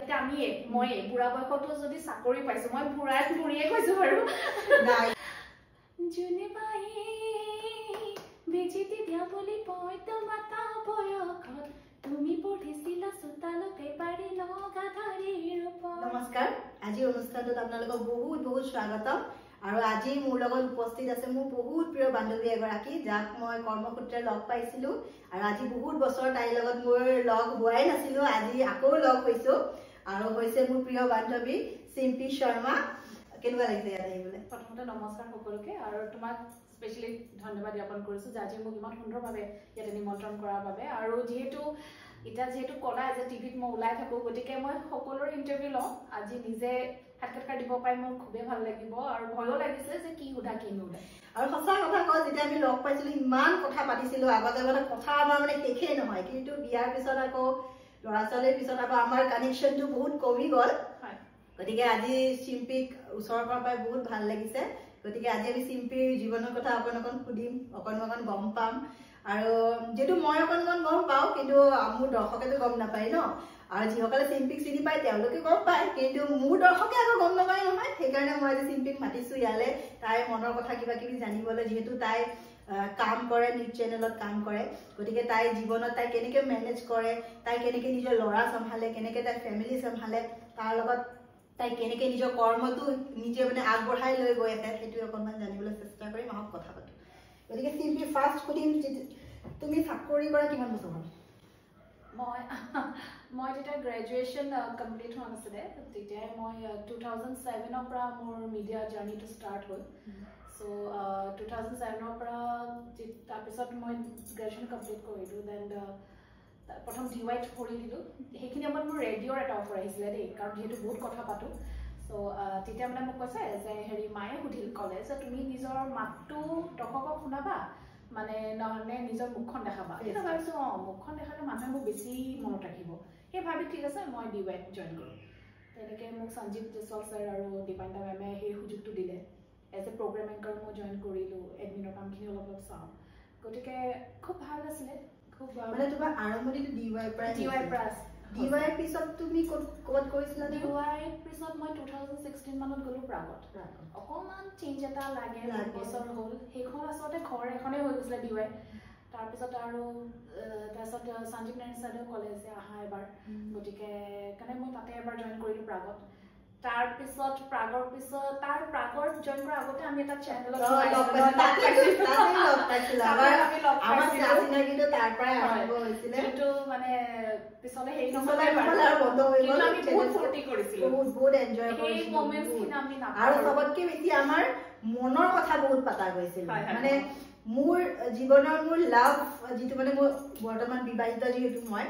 এটা মই বুঢ়া বয়সতো যদি চাকৰি পাইছো মই বুঢ়িয়ে কৈছো বাৰু জুনে বাই বেজিতি দিয়া বুলি পয়তো মাতা বয়সত তুমি পঢ়িছিলা চোতালতে পাৰি লগা ধাৰীৰ ওপৰত। নমস্কাৰ, আজি অনুষ্ঠানটোত আপোনালোকক বহুত বহুত স্বাগতম। আৰু আজি মোৰ লগত উপস্থিত আছে মোৰ বহুত প্ৰিয় বান্ধৱী এগৰাকী, যাক মই কৰ্মসূত্ৰে লগ পাইছিলো আৰু আজি বহুত বছৰ তাইৰ লগত মোৰ লগ হোৱাই নাছিলো, আজি আকৌ লগ হৈছো আৰু হৈছে মোৰ প্ৰিয় বান্ধৱী চিম্পী শৰ্মা। কেনেকুৱা লাগিছে ইয়াত আহিবলৈ? প্ৰথমতে নমস্কাৰ সকলোকে আৰু তোমাক স্পেচিয়েলি ধন্যবাদ জ্ঞাপন কৰিছো যে আজি মোক ইমান সুন্দৰভাৱে ইয়াতে নিমন্ত্ৰণ কৰাৰ বাবে। আৰু যিহেতু কলা যে টিভিত মই ওলাই থাকো, গতিকে মই সকলোৰে ইণ্টাৰভিউ লওঁ। আজি নিজে সাক্ষাৎকাৰ দিব পাই মোৰ খুবেই ভাল লাগিব আৰু ভয়ো লাগিছে যে কি সোধা কি নুধা। আৰু সঁচা কথা কওঁ, যেতিয়া আমি লগ পাইছিলো ইমান কথা পাতিছিলো, আগতে কথা আমাৰ শেষেই নহয়, কিন্তু বিয়াৰ পিছত আকৌ ল'ৰা ছোৱালীৰ পিছত আকৌ আমাৰ কানেকশ্যনটো বহুত কমি গ'ল। গতিকে আজি চিম্পীক ওচৰৰ পৰা পাই বহুত ভাল লাগিছে। গতিকে আজি আমি চিম্পীৰ জীৱনৰ কথা অকণ সুধিম, অকণ গম পাম। আৰু যিহেতু মই অকণ গম পাওঁ, কিন্তু মোৰ দৰ্শকেতো গম নাপায় ন। আৰু যিসকলে চিম্পীক চিনি পায় তেওঁলোকে গম পায়, কিন্তু মোৰ দৰ্শকে আকৌ গম নাপায় নহয়। সেইকাৰণে মই আজি চিম্পীক মাতিছো ইয়ালে, তাইৰ মনৰ কথা কিবা কিবি জানিবলৈ। যিহেতু তাই কাম কৰে, নিউজ চেনেলত কাম কৰে, গতিকে তাইৰ জীৱনত তাই কেনেকৈ মেনেজ কৰে, তাই কেনেকৈ নিজৰ ল'ৰা চম্ভালে, কেনেকৈ তাই ফেমিলি চম্ভালে, তাৰ লগত তাই কেনেকৈ নিজৰ কৰ্মটো নিজে আগবঢ়াই লৈ গৈ আছে, সেইটো অকণমান জানিবলৈ চেষ্টা কৰিম। আহক কথা পাতো। গতিকে চিম্পী, ফাৰ্ষ্ট সুধিম, তুমি চাকৰি কৰা কিমান বছৰ হ'ল? মই যেতিয়া গ্ৰেজুৱেশ্যন কমপ্লিট হোৱা নাছিলে, তেতিয়াই মই 2007ৰ পৰা মোৰ মিডিয়া জাৰ্ণিটো ষ্টাৰ্ট হ'ল। চ' 2007ৰ পৰা তাৰপিছত মই গ্ৰেজুৱেশ্যন কমপ্লিট কৰিলোঁ। দেন প্ৰথম DYত কৰি দিলোঁ। সেইখিনি সময়ত মোৰ ৰেডিঅ'ৰ এটা অফাৰ আহিছিলে দেই, কাৰণ যিহেতু বহুত কথা পাতোঁ। চ' তেতিয়া মোক কৈছে যে মায়ে ক'লে যে তুমি নিজৰ মাতটো দৰ্শকক শুনাবা, নহ'লে নিজৰ মুখখন দেখাবা। তেতিয়া ভাবিছোঁ মুখখন দেখালে মানুহে মোক বেছি মনত ৰাখিব। সেই ভাবি ঠিক আছে মই DYত জইন কৰোঁ। তেনেকৈ মোক সঞ্জীৱ জেছৱাল ছাৰ আৰু দীপান্তা মেমে সেই সুযোগটো দিলে। এজ এ প্ৰগ্ৰেম এংকাৰ মই জইন কৰিলোঁ, এডমিনৰ কামখিনি অলপ চাওঁ। গতিকে খুব ভাল আছিলে। তোমাৰ আৰম্ভণিটো DYৰ পৰা? DYৰ পিছত তুমি ক'ত কৰিছিলা? DYৰ পিছত মই 2016 মানত গ'লো প্ৰাগত। অকণমান চেঞ্জ এটা লাগে, বছৰ হ'ল। সেইখন আচলতে ঘৰ এখনেই হৈ গৈছিলে DY। তাৰপিছত সঞ্জীৱ নাৰায়ণ ছাৰেও ক'লে যে আহা এবাৰ, গতিকে কাৰণে মই তাতে এবাৰ জইন কৰিলোঁ প্ৰাগত। তাৰপিছত প্ৰাগৰ জইন কৰাৰ আগতে আমি এটা চেনেলত পিছলে হেৰি নহ'লে আৰু চবতকে বেছি আমাৰ মনৰ কথা বহুত পতা গৈছিল। মোৰ জীৱনৰ মোৰ লাভ যিটো মোৰ বৰ্তমান বিবাহিত যিহেতু মই,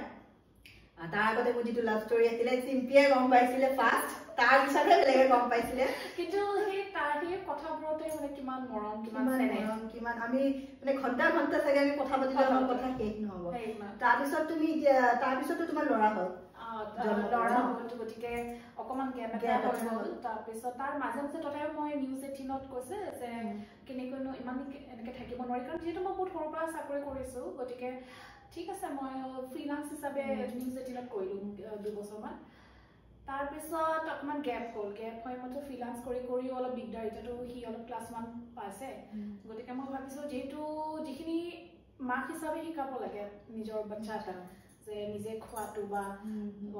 তাৰ আগতে মোৰ যিটো লাভ ষ্টৰী আছিলে চিম্পীয়ে গম পাইছিলে ফাৰ্ষ্ট, তাৰ পিছতহে বেলেগে গম পাইছিলে। কিন্তু সেই কথাবোৰতে কিমান মৰম, কিমান আমি ঘণ্টা চাগে আমি কথা পাতিলে আমাৰ কথা শেষ নহ'ব। তাৰপিছতো তোমাৰ ল'ৰা হ'ল, গতিকে অকণমান গেপ এটা হ'ল। তাৰপিছত তাৰ মাজে তথাপি মই নিউজ 18ত কৈছে যে কেনেকৈনো ইমান এনেকৈ থাকিব নোৱাৰি, কাৰণ যিহেতু মই বহুত সৰুৰ পৰা চাকৰি কৰিছোঁ। গতিকে ঠিক আছে, মই ফ্ৰীলান্স হিচাপে নিউজ 18ত কৰিলোঁ 2 বছৰমান। তাৰপিছত অকণমান গেপ হ'ল। গেপ হৈ মইতো ফ্ৰীলান্স কৰিও অলপ দিগদাৰ। এতিয়াতো সি অলপ ক্লাছ 1 পাইছে। গতিকে মই ভাবিছোঁ যিহেতু যিখিনি মাক হিচাপে শিকাব লাগে নিজৰ বাচ্ছা এটা, যে নিজে খোৱাটো বা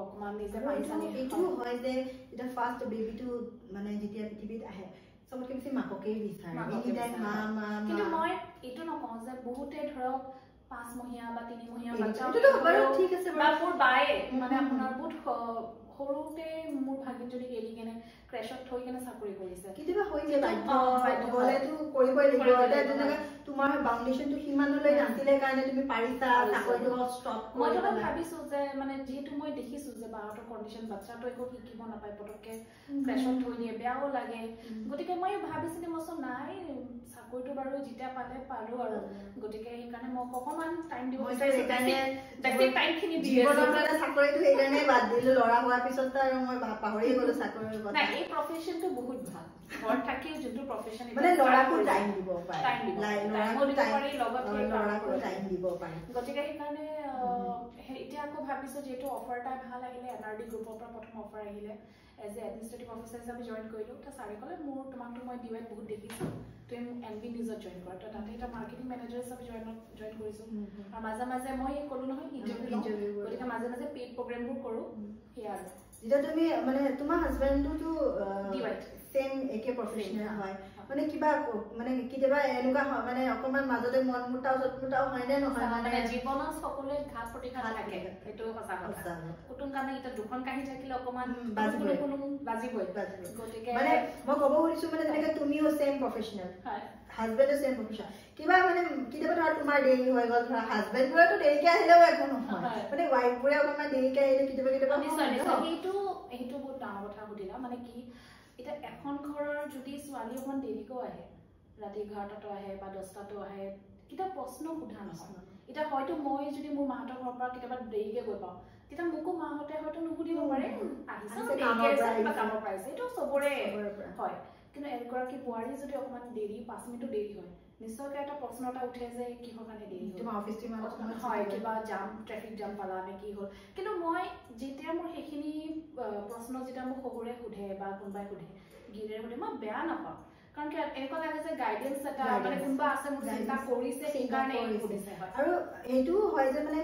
অকণমান নিজে পানী চানি। এইটো হয় যে যেতিয়া ফাৰ্ষ্ট বেবীটো যেতিয়া পৃথিৱীত আহে, চবতকে বেছি মাককেই বিচাৰে। কিন্তু মই এইটো নকওঁ যে বহুতে ধৰক 5 মহীয়া বা 3 মহীয়া বাচ্ছা, বা মোৰ বায়ে আপোনাৰ বহুত সৰুতে মোৰ ভাগিনজনীক এৰি কেনে ক্ৰেছত থৈ কেনে চাকৰি কৰিছে। কেতিয়াবা হৈ যায়, হ'লেতো কৰিবই লাগিব। তোমাৰ বাউণ্ডেশ্যনটো সিমানলৈ নাছিলে কাৰণে তুমি পাৰিছা চাকৰিটো ষ্টপ কৰিব। মই ভাবিছোঁ যে যিহেতু মই দেখিছোঁ যে বাহঁতৰ কণ্ডিশ্যন, বাচ্চাটো একো শিকিব নাপায়, পটককৈ ক্ৰেছত থৈ দিয়ে, বেয়াও লাগে। গতিকে মই ভাবিছিলোঁ নাই চাকৰিটো বাৰু যেতিয়া পালো আৰু গতিকে সেইকাৰণে মই অকণমান টাইম দিব বিচাৰিছোঁ টাইমখিনি জীৱনৰ কাৰণে চাকৰিটো সেইকাৰণে বাদ দিলোঁ ল'ৰা হোৱাৰ পিছত আৰু মই পাহৰিয়ে গ'লো চাকৰিৰ কথা নাই এই প্ৰফেশ্যনটো বহুত ভাল ঘৰত থাকি যোনটো প্ৰফেশ্যন মানে ল'ৰাকো টাইম দিব পাৰে টাইম দিব পাৰে গতিকে সেইকাৰণে এতিয়া আকৌ ভাবিছোঁ যিহেতু অফাৰ এটা ভাল আহিলে NRD গ্ৰুপৰ পৰা প্ৰথম অফাৰ আহিলে এজ এ এডমিনিষ্ট্ৰেটিভ অফিচাৰ হিচাপে জইন কৰিলোঁ তো ছাৰে ক'লে মোৰ তোমাকতো মই ডিৱাইত বহুত দেখিছোঁ তুমি NB নিউজত জইন কৰা তো তাতে এটা মাৰ্কেটিং মেনেজাৰ হিচাপে জইন কৰিছোঁ আৰু মাজে মাজে মই ক'লোঁ নহয় ইণ্টাৰভিউ গতিকে মাজে মাজে পেইড প্ৰগ্ৰেমবোৰ কৰোঁ সেয়া আৰু যেতিয়া তুমি মানে তোমাৰ হাজবেণ্ডটোতো ডিৱাইত সেম একে প্ৰফেশ্যনেল হয় মানে কিবা মানে কেতিয়াবা এনেকুৱা হয় মানে অকণমান মাজতে মন মুটাও হয়নে নহয় মানে জীৱনত সকলোৱে ঘাত প্ৰতিঘাত থাকে সেইটো সঁচা কথা কুটুম কাৰণে এতিয়া দুখন কাহি থাকিলে অকণমান বাজিবই গতিকে মানে মই ক'ব খুজিছোঁ মানে যেনেকৈ তুমিও ছেম প্ৰফেশ্যনেল হাজবেণ্ডো ছেম প্ৰফেশ্যনেল কিবা মানে কেতিয়াবা ধৰা তোমাৰ দেৰি হৈ গ'ল ধৰা হাজবেণ্ডবোৰেতো দেৰিকৈ আহিলেও একো নহয় মানে ৱাইফবোৰে অকণমান দেৰিকৈ আহিলে কেতিয়াবা সেইটো বহুত ডাঙৰ কথা সুধিলা মানে কি এতিয়া এখন ঘৰৰ যদি ছোৱালী অকণমান দেৰিকৈও আহে ৰাতি 11টাতো আহে বা 10টাতো আহে কেতিয়া প্ৰশ্ন সোধা নহয় এতিয়া হয়তো মই যদি মোৰ মাহঁতৰ ঘৰৰ পৰা কেতিয়াবা দেৰিকৈ গৈ পাওঁ তেতিয়া মোকো মাহঁতে হয়তো নুসুধিব পাৰে আহিছে কামৰ পৰা আহিছে এইটো চবৰে হয় কিন্তু এগৰাকী বোৱাৰী যদি অকণমান দেৰি 5 মিনিটো দেৰি হয় নিশ্চয়কৈ এটা প্ৰশ্ন এটা উঠে যে কিহৰ কাৰণে দেৰি হয় কিবা জাম ট্ৰেফিক জাম পালা নে কি হ'ল কিন্তু মই যেতিয়া মোৰ সেইখিনি প্ৰশ্ন যেতিয়া মোক শহুৰে সোধে বা কোনোবাই সোধে গিৰিৰে সোধে মই বেয়া নাপাওঁ কাৰণ কি এনেকুৱা লাগে যে গাইডেঞ্চ এটা মানে কোনোবা আছে মোক চিন্তা কৰিছে সেইকাৰণে সুধিছে আৰু এইটোও হয় যে মানে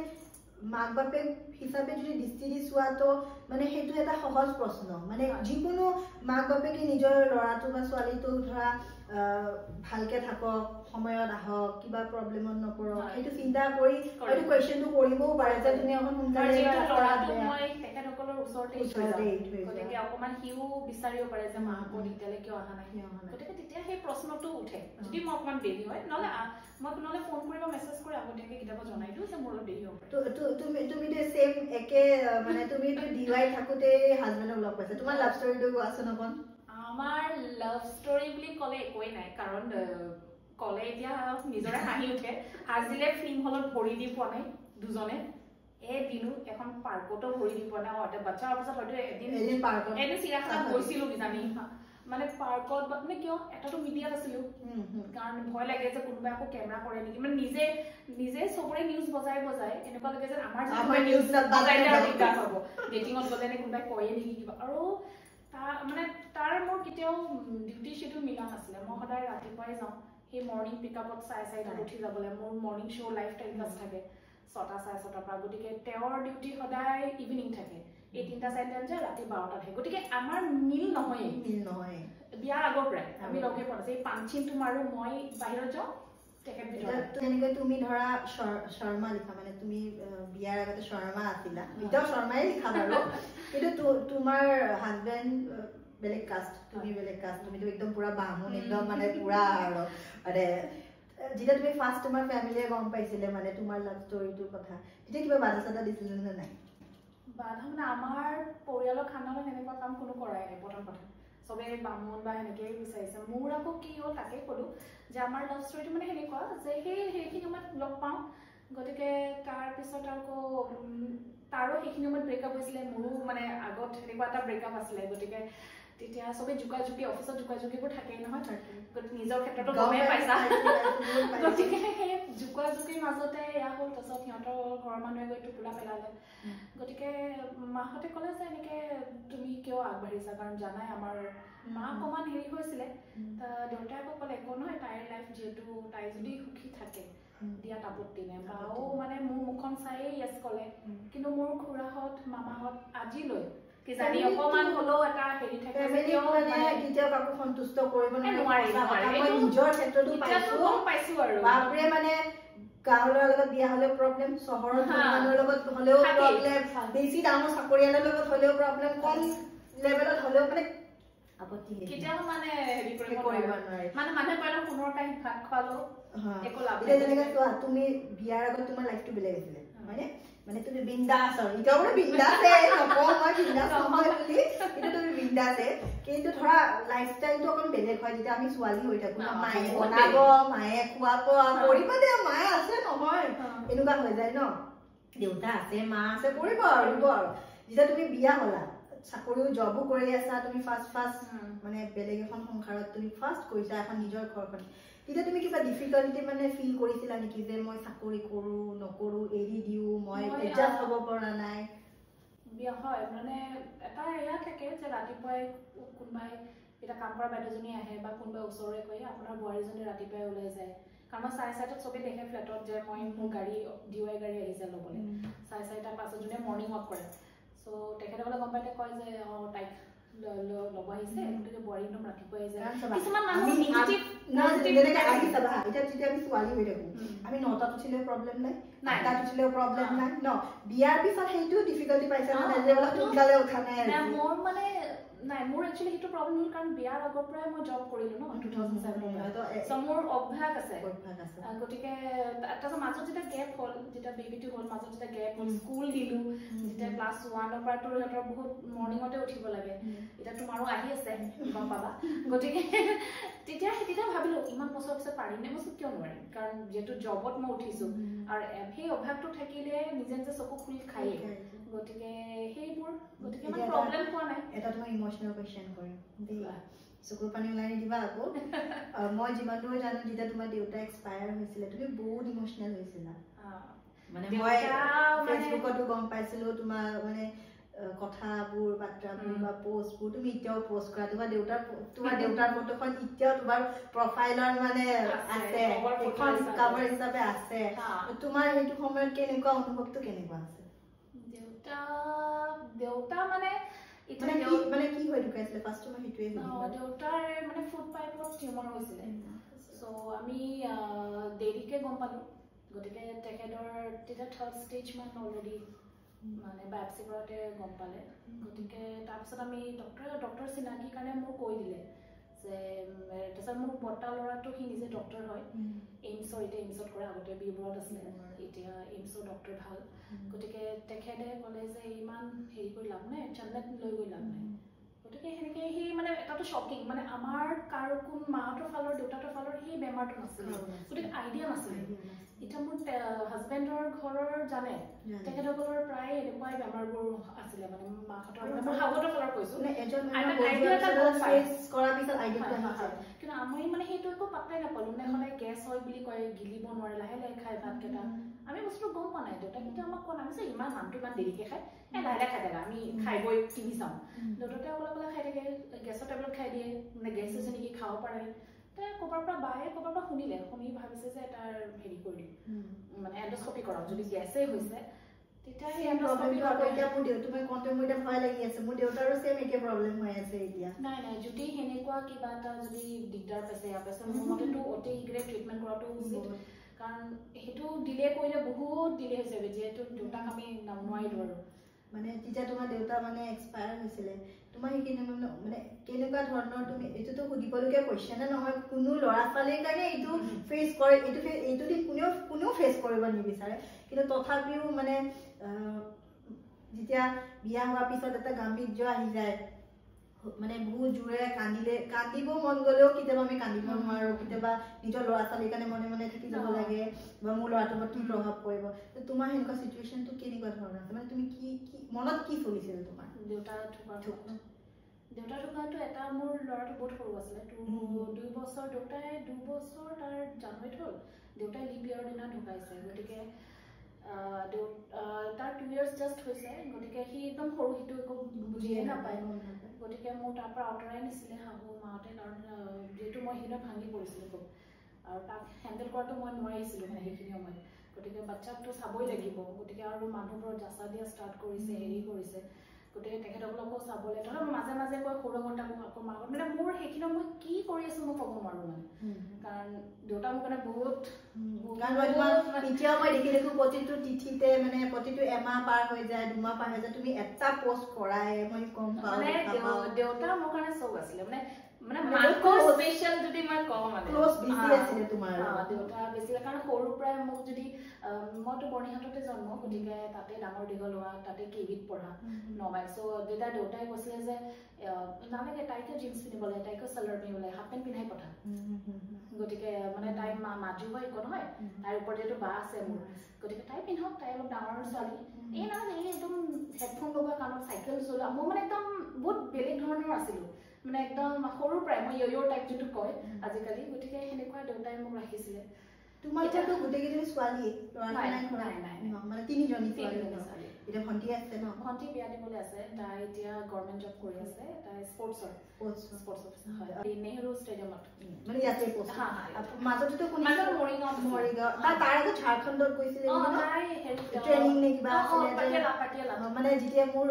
মাক বাপেক হিচাপে যদি দৃষ্টি দি চোৱাটো মানে সেইটো এটা সহজ প্ৰশ্ন মানে যিকোনো মাক বাপেকে নিজৰ ল'ৰাটো বা ছোৱালীটো ধৰা ভালকে থাকক সময়ত আহক কিবা প্ৰব্লেমত নপৰক সেইটো চিন্তা কৰি হয়তো কুৱেশ্যনটো কৰিবও পাৰে যে তুমি অকণ সোনকালে তেখেতসকলৰ ওচৰতে গতিকে অকণমান সিও বিচাৰিব পাৰে যে মাহঁত এতিয়ালৈ কিয় অহা নাই গতিকে তেতিয়া সেই প্ৰশ্নটো উঠে যদি মই অকণমান দেৰি হয় নহ'লে মই কোনোলে ফোন কৰিব মেছেজ কৰি আগতীয়াকৈ কেতিয়াবা জনাই দিওঁ যে মোৰ অলপ দেৰি হ'ব তুমিতো ছেম একে মানে তুমিতো ডিৱাই থাকোঁতে হাজবেণ্ডক লগ পাইছা তোমাৰ লাভ ষ্টৰিটো কোৱাচোন অকণ আমাৰ লাভ ষ্টৰি বুলি ক'লে একোৱেই নাই কাৰণ ক'লে এতিয়া নিজৰে হাঁহি উঠে আজিলে ফিল্ম হলত ভৰি দি পোৱা নাই দুজনে এদিনো এখন পাৰ্কতো ভৰি দি পোৱা নাই বাচ্ছা হোৱাৰ পিছত হয়তো এদিন চিৰিয়াখানাত গৈছিলোঁ কিজানি মানে পাৰ্কত মানে কিয় এটাতো মিডিয়াত আছিলোঁ কাৰণ ভয় লাগে যে কোনোবাই আকৌ কেমেৰা কৰে নেকি মানে নিজে চবৰে নিউজ বজাই এনেকুৱা লাগে যে আমাৰ নিউজ বজাইলে আৰু দিগদাৰ হ'ব ডেটিঙত গ'লে নে কোনোবাই কয়ে নেকি কিবা আৰু তাৰ মোৰ কেতিয়াও ডিউটি শ্বেডিউল মিলা নাছিলে মই সদায় ৰাতিপুৱাই যাওঁ সেই মৰ্ণিং পিকআপত 4:30 উঠি যাবলৈ মোৰ মৰ্ণিং শ্ব' লাইভ টেলিকাষ্ট থাকে 6টা 6:30 পৰা গতিকে তেওঁৰ ডিউটি সদায় ইভিনিং থাকে এই 3টা 4টা যে ৰাতি 12টাত আহে গতিকে আমাৰ মিল নহয় বিয়াৰ আগৰ পৰাই আমি লগে পোৱা নাছিল এই পাঞ্চিনটো মাৰো মই বাহিৰত যাওঁ তেনেকৈ তুমি ধৰা শৰ্মা লিখা মানে তুমি বিয়াৰ আগতে শৰ্মা আছিলা এতিয়াও শৰ্মাই লিখা বাৰু কিন্তু তোমাৰ হাজবেণ্ড বেলেগ কাষ্ট তুমি বেলেগ কাষ্ট তুমিতো একদম পুৰা বামুণ একদম মানে পুৰা আৰু মানে যেতিয়া তুমি ফাৰ্ষ্ট তোমাৰ ফেমিলিয়ে গম পাইছিলে মানে তোমাৰ লাভ ষ্টৰিটোৰ কথা তেতিয়া কিবা বাধা চাধা দিছিলে নে নাই বাধা মানে আমাৰ পৰিয়ালৰ খানাত সেনেকুৱা কাম কোনো কৰাই নাই প্ৰথম কথা চবে বামুণ বা সেনেকেই বিচাৰিছে মোৰ আকৌ কি হ'ল তাকে ক'লোঁ যে আমাৰ লাভ ষ্টৰিটো মানে সেনেকুৱা যে সেইখিনি সময়ত লগ পাওঁ গতিকে তাৰপিছত আকৌ তাৰো সেইখিনি সময়ত ব্ৰেকআপ হৈছিলে মোৰো মানে আগত সেনেকুৱা এটা ব্ৰেকআপ আছিলে গতিকে তেতিয়া চবে জোকাজুকি অফিচত জোকাজুকিবোৰ থাকেই নহয় গতিকে নিজৰ ক্ষেত্ৰতো গমেই পাইছা গতিকে সেই জোকাজুকিৰ মাজতে এয়া হ'ল তাৰপিছত সিহঁতৰ ঘৰৰ মানুহে গৈ টোপোলা পেলালে গতিকে মাহঁতে ক'লে যে এনেকৈ তুমি কিয় আগবাঢ়িছা কাৰণ জানাই আমাৰ মা অকণমান হেৰি হৈছিলে দেউতাই আকৌ ক'লে একো নহয় তাইৰ লাইফ যিহেতু তাই যদি সুখী থাকে দিয়াত আপত্তি নাই বাও মানে মোৰ মুখখন চায়েই য়েছ ক'লে কিন্তু মোৰ খুৰাহঁত মামাহঁত আজিলৈ কিজানি অকমান হলেও এটা হেৰি থাকে যে কেতিয়াও কাকো সন্তুষ্ট কৰিব নোৱাৰি নিজৰ ক্ষেত্ৰতো পাইছো আৰু বাপৰে মানে গাঁৱৰ লগত বিয়া হলেও প্ৰব্লেম চহৰৰ মানুহৰ লগত হলেও প্ৰব্লেম বেছি ডাঙৰ চাকৰিয়ালৰ লগত হলেও প্ৰব্লেম কম লেভেলত হলেও মানে আপত্তি কেতিয়াও মানে হেৰি কৰিব নোৱাৰি মানে মানুহে কয় সোণৰ কাঁহীত ভাত খোৱালো একো লাভ নাই যেনেকৈ চোৱা তুমি বিয়াৰ আগত তোমাৰ লাইফটো বেলেগ আছিলে হয়নে মানে তুমি বিন্দাস এটা বড় বিন্দাসে নকওঁ মই বিন্দাস নহয় বুলি এটা তুমি বিন্দাসে কিন্তু ধৰা লাইফষ্টাইলটো অকন বেলেগ হয় যেতিয়া আমি ছোৱালী হৈ থাকো মায়ে বনাব মায়ে খুৱাব কৰিব দে মায়ে আছে নহয় এনেকুৱা হৈ যায় ন দেউতা আছে মা আছে কৰিব আৰু যেতিয়া তুমি বিয়া হলা চাকৰিও জবো কৰি আছা তুমি ফাৰ্ষ্ট মানে বেলেগ এখন সংসাৰত তুমি ফাৰ্ষ্ট কৰিছা এখন নিজৰ ঘৰখন তেতিয়া তুমি কিবা ডিফিকাল্টি মানে ফিল কৰিছিলা নেকি যে মই চাকৰি কৰো নকৰো এৰি দিও মই এডজাষ্ট হ'ব পৰা নাই বিয়া হয় মানে এটা এয়া থাকে যে ৰাতিপুৱাই কোনোবাই এটা কাম কৰা বাইদেউজনী আহে বা কোনোবাই ওচৰৰে কয় আপোনাৰ বোৱাৰীজনী ৰাতিপুৱাই ওলাই যায় কাৰণ 4:30 চবে দেখে ফ্লেটত যে মই মোৰ গাড়ী ডিৱাই গাড়ী আহিছে ল'বলৈ 4:30 পাছত যোনে মৰ্ণিং ৱাক কৰে সো তেখেতসকলে গম পাইতে কয় যে তাইক ল'ব আহিছে গতিকে বোৱাৰী একদম ৰাতিপুৱাই যায় কিছুমান মানুহ নিগেটিভ যেনেকৈ আহি চাবা এতিয়া যেতিয়া আমি ছোৱালী হৈ থাকোঁ আমি 9টাত উঠিলেও প্ৰব্লেম নাই 8টাত উঠিলেও প্ৰব্লেম নাই ন বিয়াৰ পিছত সেইটো ডিফিকাল্টি পাইছে মানে যে বোলে সোনকালে উঠা নাই মোৰ মানে নাই মোৰ একচুৱেলি সেইটো প্ৰব্লেম হ'ল কাৰণ বিয়াৰ আগৰ পৰাই মই জব কৰিলোঁ ন 2007 ত মোৰ অভ্যাস আছে গতিকে তাৰপিছত মাজত যেতিয়া গেপ হ'ল যেতিয়া বেবিটো হ'ল মাজত যেতিয়া গেপ হ'ল স্কুল দিলোঁ যেতিয়া ক্লাছ 1ৰ পৰা তোৰ সিহঁতৰ বহুত মৰ্ণিঙতে উঠিব লাগে এতিয়া তোমাৰো আহি আছে গম পাবা গতিকে তেতিয়া ভাবিলোঁ ইমান বছৰ পিছত পাৰিম নে মই কিয় নোৱাৰিম কাৰণ যিহেতু জবত মই উঠিছোঁ আৰু সেই অভ্যাসটো থাকিলে নিজে নিজে চকু খুলি খায়েই গতিকে সেইবোৰ গতিকে ইমান প্ৰব্লেম পোৱা নাই এটা তোমাৰ ইমোচনেল কুৱেশ্যন কৰিম দেই চকুৰ পানী ওলাই নিদিবা আকৌ মই যিমান দূৰ জানো যেতিয়া তোমাৰ দেউতা এক্সপায়াৰ হৈছিলে তুমি বহুত ইমোচনেল হৈছিলা মানে মই ফেচবুকতো গম পাইছিলোঁ তোমাৰ মানে কথাবোৰ বাৰ্তাবোৰ বা পোষ্টবোৰ তুমি এতিয়াও পোষ্ট কৰা তোমাৰ দেউতাৰ ফটোখন এতিয়াও তোমাৰ প্ৰফাইলৰ মানে আছে এখন কাভাৰ হিচাপে আছে তোমাৰ সেইটো সময়ত কেনেকুৱা অনুভৱটো কেনেকুৱা আছে দেউতা মানে কি হৈ ঢুকাইছিলে ফাৰ্ষ্ট মই সেইটোৱে দেউতাৰ মানে ফুড পাইপত টিউমাৰ হৈছিলে চ' আমি দেৰিকে গম পালোঁ গতিকে তেখেতৰ তেতিয়া 3rd ষ্টেজ মান অলৰেডি মানে বায়পচি কৰাতে গম পালে গতিকে তাৰপিছত আমি ডক্টৰ চিনাকিৰ কাৰণে মোক কৈ দিলে যে তাৰপিছত মোৰ বৰ্তা ল'ৰাটো সি নিজে ডক্টৰ হয় এইমছত কৰে আগতে বিবোৰত আছিলে এতিয়া এইমছৰ ডক্টৰ ভাল গতিকে তেখেতে ক'লে যে ইমান হেৰি কৰি লাভ নাই চান্নাত লৈ গৈ লাভ নাই গতিকে সেনেকৈ সি মানে এটাতো শ্বকিং মানে আমাৰ কোন মাহঁতৰ ফালৰ দেউতাহঁতৰ ফালৰ সেই বেমাৰটো নাছিলে গতিকে আইডিয়া নাছিলে এতিয়া মোৰ হাজবেণ্ডৰ ঘৰৰ জানে তেখেতসকলৰ প্ৰায় এনেকুৱাই বেমাৰবোৰ আছিলে মানে মাহঁতৰ মোৰ হাজবেণ্ডৰ ফালৰ কৈছোঁ কিন্তু আমি মানে সেইটো একো পাত্তাই নাপালোঁ মানে সদায় গেছ হয় বুলি কয় গিলিব নোৱাৰে লাহে লাহে খাই ভাতকেইটা আমি বস্তুটো গম পোৱা নাই দেউতাই কিন্তু আমাক কোৱা নাই যে ইমান মানুহটো ইমান দেৰিকৈ খায় লাহে লাহে খাই থাকে আমি খাই বৈ কিনি চাওঁ দেউতাতে অলপ অলপ খাই থাকে গেছৰ টেবলেট খাই দিয়ে মানে গেছ হৈছে নেকি খাব পাৰে ক'ৰবাৰ পৰা শুনিলে শুনি ভাবিছে যে তাৰ হেৰি কৰি দিওঁ মানে এণ্ডস্কপি কৰাম যদি গেছেই হৈছে তেতিয়া নাই যদি সেনেকুৱা কিবা এটা যদি দিগদাৰ পাইছে মোৰ মতেতো অতি শীঘ্ৰে ট্ৰিটমেণ্ট কৰাটো উচিত কাৰণ সেইটো ডিলে কৰিলে বহুত ডিলে হৈছে যিহেতু দেউতাক আমি নোৱাৰিলোঁ আৰু মানে যেতিয়া তোমাৰ দেউতা মানে এক্সপায়াৰ হৈছিলে তোমাৰ সেইখিনি মানে কেনেকুৱা ধৰণৰ তুমি এইটোতো সুধিবলগীয়া কুৱেশ্যনে নহয় কোনো ল'ৰা ছোৱালীৰ কাৰণে এইটো ফেচ কৰে এইটো দিন কোনেও ফেচ কৰিব নিবিচাৰে কিন্তু তথাপিও মানে যেতিয়া বিয়া হোৱাৰ পিছত এটা গাম্ভীৰ্য আহি যায় মানে বহুত জোৰেৰে কান্দিব মন গ'লেও কেতিয়াবা আমি কান্দিব নোৱাৰোঁ কেতিয়াবা নিজৰ ল'ৰা ছোৱালীৰ কাৰণে মনে মনে থাকি যাব লাগে বা মোৰ ল'ৰাটোৰ ওপৰত কি প্ৰভাৱ পৰিব তোমাৰ সেনেকুৱা চিটুৱেশ্যনটো কেনেকুৱা ধৰণৰ মানে তুমি কি মনত কি চলিছিল তোমাৰ দেউতাৰ ঢুকাওঁতে এটা মোৰ ল'ৰাটো বহুত সৰু আছিলে 2 বছৰ দেউতাই 2 বছৰ তাৰ জানুৱাৰীত হ'ল দেউতাই লিপ ইয়াৰৰ দিনা ঢুকাইছে গতিকে তাৰ 2 years জাষ্ট হৈছে গতিকে সি একদম সৰু সিটো একো বুজিয়ে নাপায় গতিকে মোৰ তাৰ পৰা আঁতৰাই নিছিলে শাহু মাহঁতে কাৰণ যিহেতু মই সেইদিনা ভাঙি পৰিছিলোঁ খুব আৰু তাক হেণ্ডেল কৰাটো মই নোৱাৰিছিলোঁ মানে সেইখিনি সময়ত গতিকে বাচ্চাকটো চাবই লাগিব গতিকে আৰু মানুহবোৰৰ জাচা দিয়া ষ্টাৰ্ট কৰিছে হেৰি কৰিছে গতিকে তেখেতসকলকো চাবলৈ ধৰক মাজে মাজে কয় সৰু ঘণ্টাকো আকৌ মাকত মানে মোৰ সেইখিনি মই কি কৰি আছোঁ মই ক'ব নোৱাৰোঁ মানে কাৰণ দেউতা মোৰ কাৰণে বহুত এতিয়াও মই দেখি দেখোঁ প্ৰতিটো তিথিতে মানে প্ৰতিটো এমাহ পাৰ হৈ যায় 2 মাহ পাৰ হৈ যায় তুমি এটা পোষ্ট কৰাই মই গম পাওঁ মানে দেউতা মোৰ কাৰণে চব আছিলে মানে মাতকৈ স্পেচিয়েল যদি মই কওঁ মানে ক্লোজ বেছি আছিল তোমাৰ দেউতা বেছি কাৰণ সৰুৰ পৰাই মোক যদি মইতো বৰ্ণিহাটতে জন্ম গতিকে তাতে ডাঙৰ দীঘল হোৱা তাতে কেভিত পঢ়া নমাইল চ' দেউতাই কৈছিলে যে নালাগে তাইকে জিন্স পিন্ধিব লাগে তাইকে চালাৰ পিন্ধিব লাগে হাফ পেণ্ট পিন্ধাই পঠা গতিকে মানে তাই মাজু হয় একো নহয় তাইৰ ওপৰত যিহেতু বা আছে মোৰ গতিকে তাই পিন্ধক তাই অলপ ডাঙৰ ছোৱালী এই নালাগে এই একদম হেডফোন লগোৱা কাণত চাইকেল চলোৱা মোৰ মানে একদম বহুত বেলেগ ধৰণৰ আছিলোঁ মানে একদম সৰুৰ পৰাই মই য়'ৰ টাইপ যিটো কয় আজিকালি গতিকে সেনেকুৱা দেউতাই মোক ৰাখিছিলে তোমালোকৰতো গোটেইকেইজনী ছোৱালী মানে তিনিজনী ছোৱালী এতিয়া ভণ্টি আছে ন ভণ্টি বিয়া দিবলৈ আছে তাই এতিয়া গভৰ্ণমেণ্ট জব কৰি আছে তাই স্পৰ্টছৰ হয় নেহৰু ষ্টেডিয়ামত মানে ইয়াতে মাজতেতো মৰিগাঁও তাৰ আগত ঝাৰখণ্ডত গৈছিলে ট্ৰেইনিং নে কিবা মানে যেতিয়া মোৰ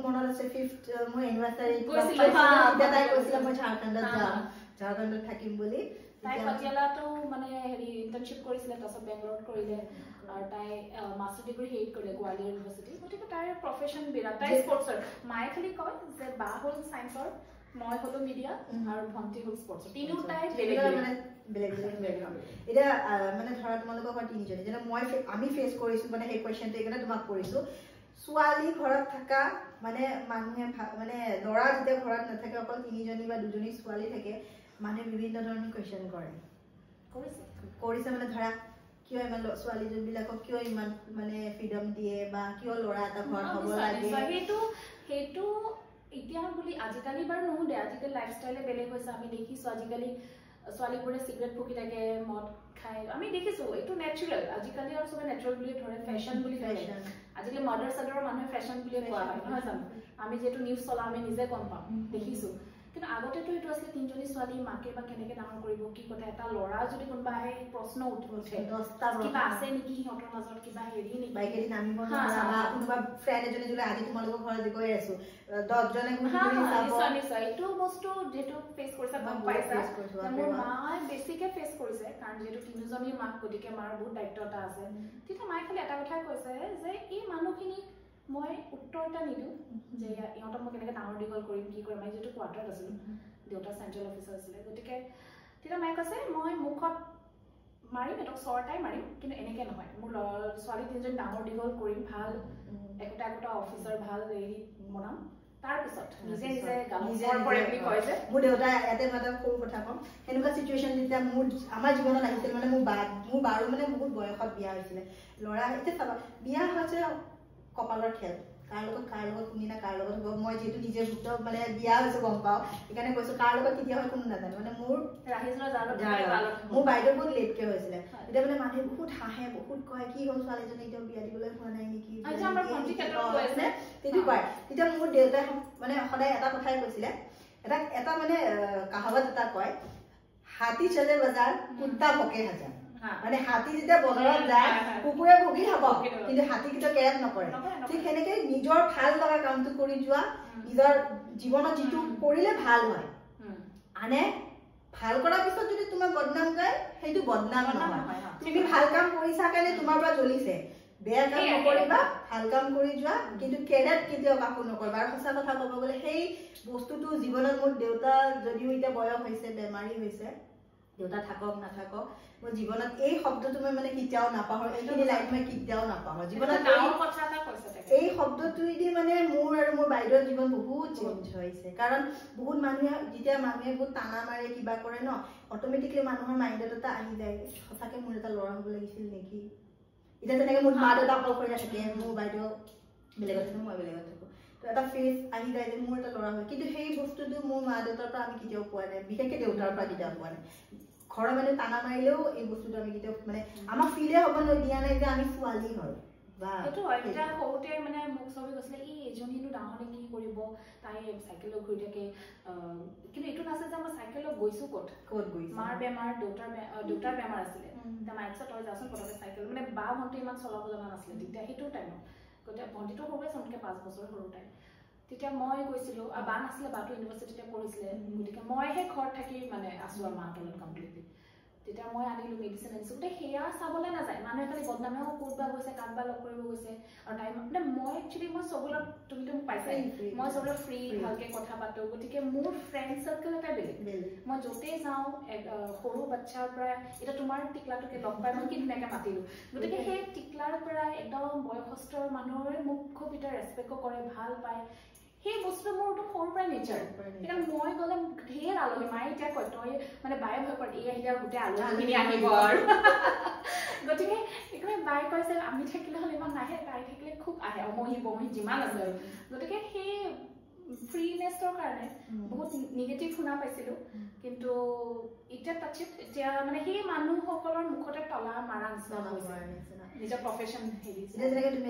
মনত আছে 5th মোৰ এনিভাৰ্চাৰী তেতিয়া তাই কৈছিলে মই ঝাৰখণ্ডত যাম ঝাৰখণ্ডত থাকিম বুলি তাই পাটিয়ালাটো মানে হেৰি ইণ্টাৰ্ণশ্বিপ কৰিছিলে তাৰপিছত বেংগলোৰত কৰিলে আৰু তাই মাষ্টাৰ ডিগ্ৰী হেৰিত কৰিলে গোৱালিয়ৰ ইউনিভাৰ্চিটি গতিকে তাইৰ প্ৰফেশ্যন বিৰাট তাই স্পৰ্টছৰ মায়ে খালি কয় যে বা হ'ল ছায়েন্সৰ মই হ'লো মিডিয়া আৰু ভণ্টি হ'ল স্পৰ্টছৰ তিনিওটাই বেলেগ এতিয়া মানে ধৰা তোমালোকৰ ঘৰত তিনিজনী যেনে আমি ফেচ কৰিছোঁ মানে সেই কুৱেশ্যনটো এইকাৰণে তোমাক কৰিছোঁ ছোৱালী ঘৰত থকা মানে মানুহে মানে ল'ৰা যেতিয়া ঘৰত নাথাকে অকল তিনিজনী বা দুজনী ছোৱালী থাকে মানুহে বিভিন্ন ধৰণৰ কুৱেশ্যন কৰিছে মানে ধৰা কিয় ইমান ছোৱালীবিলাকক কিয় ইমান মানে ফ্ৰীডম দিয়ে বা কিয় ল'ৰা এটা ঘৰত হ'ব লাগে সেইটো এতিয়া বুলি আজিকালি বাৰু নুশুধে আজিকালি লাইফষ্টাইলে বেলেগ হৈছে আমি দেখিছোঁ আজিকালি ছোৱালীবোৰে চিগাৰেট ফুকি থাকে মদ খাই আমি দেখিছোঁ এইটো নেচাৰেল আজিকালি আৰু চবে নেচাৰেল বুলি ধৰে ফেশ্বন বুলি ধৰে আজিকালি মাদাৰ চাদাৰৰ মানুহে ফেশ্বন বুলিয়ে কোৱা হয় নহয় জানো আমি যিহেতু নিউজ চলাওঁ আমি নিজে গম পাওঁ দেখিছোঁ কিন্তু আগতেতো এইটো আছিলে তিনিজনী ছোৱালী মাকে বা কেনেকৈ ডাঙৰ কৰিব কি কথা এটা ল'ৰা যদি কোনোবা আহে প্ৰশ্ন উঠে কিবা আছে নেকি সিহঁতৰ মাজত কিবা হেৰি নেকি বাইকেদি নামিব নোৱাৰা বা কোনোবা ফ্ৰেণ্ড এজনী যদি আজি তোমালোকৰ ঘৰত গৈ আছো 10জনে নিশ্চয় এইটো বস্তু যিহেতু ফেচ কৰিছা গম পাইছা মোৰ মায়ে বেছিকৈ ফেচ কৰিছে কাৰণ যিহেতু তিনিজনী মাক গতিকে মাৰ বহুত দায়িত্ব এটা আছে তেতিয়া মায়ে খালি এটা কথাই কৈছে যে এই মানুহখিনিক মই উত্তৰ এটা নিদিওঁ যে ইহঁতক মই কেনেকৈ ডাঙৰ দীঘল কৰিম কি কৰিম মই যিহেতু কোৱাৰ্টাৰত আছিলোঁ দেউতা চেণ্ট্ৰেল অফিচাৰ আছিলে গতিকে তেতিয়া মায়ে কৈছে মই মুখত মাৰিম সিহঁতক চৰটাই মাৰিম কিন্তু এনেকৈ নহয় মোৰ ছোৱালী তিনিজনী ডাঙৰ দীঘল কৰিম ভাল একোটা অফিচাৰ ভাল হেৰি বনাম তাৰপিছত নিজে নিজে বুলি কয় যে মোৰ দেউতাই ইয়াতে মই এটা সৰু কথা ক'ম সেনেকুৱা চিটুৱেশ্যন যেতিয়া আমাৰ জীৱনত আহিছিল মানে মোৰ বাৰো মানে বহুত বয়সত বিয়া হৈছিলে ল'ৰা এতিয়া চাবা বিয়া হৈছে কপালৰ খেল কাৰ লগত কোনদিনা কাৰ লগত হ'ব মই যিহেতু নিজে ভুক্ত মানে বিয়া হৈছে গম পাওঁ সেইকাৰণে কৈছোঁ কাৰ লগত কেতিয়া হয় কোনো নাজানো মানে মোৰ বাইদেউ বহুত লেটকৈ হৈছিলে এতিয়া মানে মানুহে বহুত হাঁহে বহুত কয় কি হ'ল ছোৱালীজনী এতিয়াও বিয়া দিবলৈ হোৱা নাই নেকি সেইটো কয় তেতিয়া মোৰ দেউতাই মানে সদায় এটা কথাই কৈছিলে এটা মানে কাহাৱত এটা কয় হাতী চলে বজাৰ কুত্তা ভকে হাজাৰ মানে হাতী যেতিয়া বজাৰত যায় কুকুৰে ভুগি খাব কিন্তু হাতী কেতিয়াও কেৰেপ নকৰে ঠিক সেনেকে নিজৰ ভাল লগা কামটো কৰি যোৱা নিজৰ জীৱনত যিটো কৰিলে ভাল হয় আনে ভাল কৰাৰ পিছত যদি তোমাৰ বদনাম গায় সেইটো বদনাম নহয় তুমি ভাল কাম কৰিছা কাৰণে তোমাৰ পৰা জ্বলিছে বেয়া কাম নকৰিবা ভাল কাম কৰি যোৱা কিন্তু কেৰেপ কেতিয়াও কাকো নকৰিবা আৰু সঁচা কথা ক'ব গ'লে সেই বস্তুটো জীৱনত মোৰ দেউতা যদিও এতিয়া বয়স হৈছে বেমাৰী হৈছে দেউতা থাকক নাথাকক মোৰ জীৱনত এই শব্দটো মই মানে কেতিয়াও নাপাহৰো এইখিনি লাইফ মই কেতিয়াও নাপাহৰো জীৱনত এই শব্দটোৱেদি মানে মোৰ আৰু মোৰ বাইদেউৰ জীৱন বহুত চেঞ্জ হৈছে কাৰণ বহুত মানুহে যেতিয়া মানুহে বহুত টানা মাৰে কিবা কৰে ন অট'মেটিকলি মানুহৰ মাইণ্ডত এটা আহি যায় সঁচাকৈ মোৰ এটা ল'ৰা হ'ব লাগিছিল নেকি এতিয়া তেনেকৈ মোৰ মা দেউতা অকলশৰীয়া থাকে মোৰ বাইদেউ বেলেগত থাকোঁ মই বেলেগত থাকোঁ তো এটা ফেচ আহি যায় যে মোৰ এটা ল'ৰা হয় কিন্তু সেই বস্তুটো মোৰ মা দেউতাৰ পৰা আমি কেতিয়াও পোৱা নাই বিশেষকৈ দেউতাৰ পৰা কেতিয়াও পোৱা নাই ঘৰৰ মানে টানা মাৰিলেও এই বস্তুটো আমি কেতিয়াও মানে আমাক ফিলে হ'ব দিয়া নাই যে আমি ছোৱালী হয় সেইটো হয় এতিয়া সৰুতে মানে মোক চবে কৈছিলে এজনীনো ডাঙৰ কি কৰিব তাই চাইকেলত ঘূৰি থাকে কিন্তু এইটো নাছিল যে মই চাইকেলত গৈছোঁ ক'ত গৈছোঁ মাৰ বেমাৰ দেউতাৰ বেমাৰ আছিলে এতিয়া মায়ে কৈছে তই যাচোন পটককৈ চাইকেল মানে বা ভণ্টি ইমান চলাব জনা নাছিলে তেতিয়া সেইটো টাইমত গতিকে ভণ্টিটো সৰুৱে চমকৈ 5 বছৰ সৰু টাইম তেতিয়া মই গৈছিলোঁ আৰু বা নাছিলে বাটো ইউনিভাৰ্চিটিতে পঢ়িছিলে গতিকে মইহে ঘৰত থাকি মানে আছোঁ আৰু মাৰ তলত কমপ্লিটলি তেতিয়া মই আনিলো মেডিচিন আনিছো গোটেই সেয়া চাবলৈ নাযায় মানুহে খালি বদনামেও কৰবা গৈছে কাৰোবাৰ লগ কৰিব গৈছে আৰু টাইম মানে মই একচুৱেলি মই চবলৈ তুমিতো মোক পাইছাই মই চবলৈ ফ্ৰী ভালকে কথা পাতো গতিকে মোৰ ফ্ৰেণ্ড চাৰ্কেল এটা বেলেগ মই য'তেই যাওঁ সৰু বাচ্চাৰ পৰা এতিয়া তোমাৰ টিকলাটোকে লগ পাই মই কি ধুনীয়াকে মাতিলো গতিকে সেই টিকলাৰ পৰা একদম বয়সস্থ মানুহৰে মোক খুব এটা ৰেচপেক্ট কৰে ভাল পায় সেই বস্তুটো মোৰ একদম সৰুৰ পৰাই নেচাৰ সেইকাৰণে মই গ'লে ঢেৰ আলহী মায়ে এতিয়া কয় তই মানে বায়ে ভয় কৰে এই আহিলে গোটেই আলহীখিনি আহিব আৰু গতিকে এইকাৰণে বায়ে কয় যে আমি থাকিলে হ'লে ইমান নাহে তাই থাকিলে খুব আহে অমহি বমহি যিমান আছে আৰু গতিকে সেই ফ্ৰীনেছৰ কাৰণে বহুত নিগেটিভ শুনা পাইছিলোঁ কিন্তু এতিয়া তাতছে এতিয়া মানে সেই মানুহসকলৰ মুখতে তলা মাৰা নিচিনা হৈছে নিজৰ প্ৰফেশ্যন হেৰি এতিয়া যেনেকৈ তুমি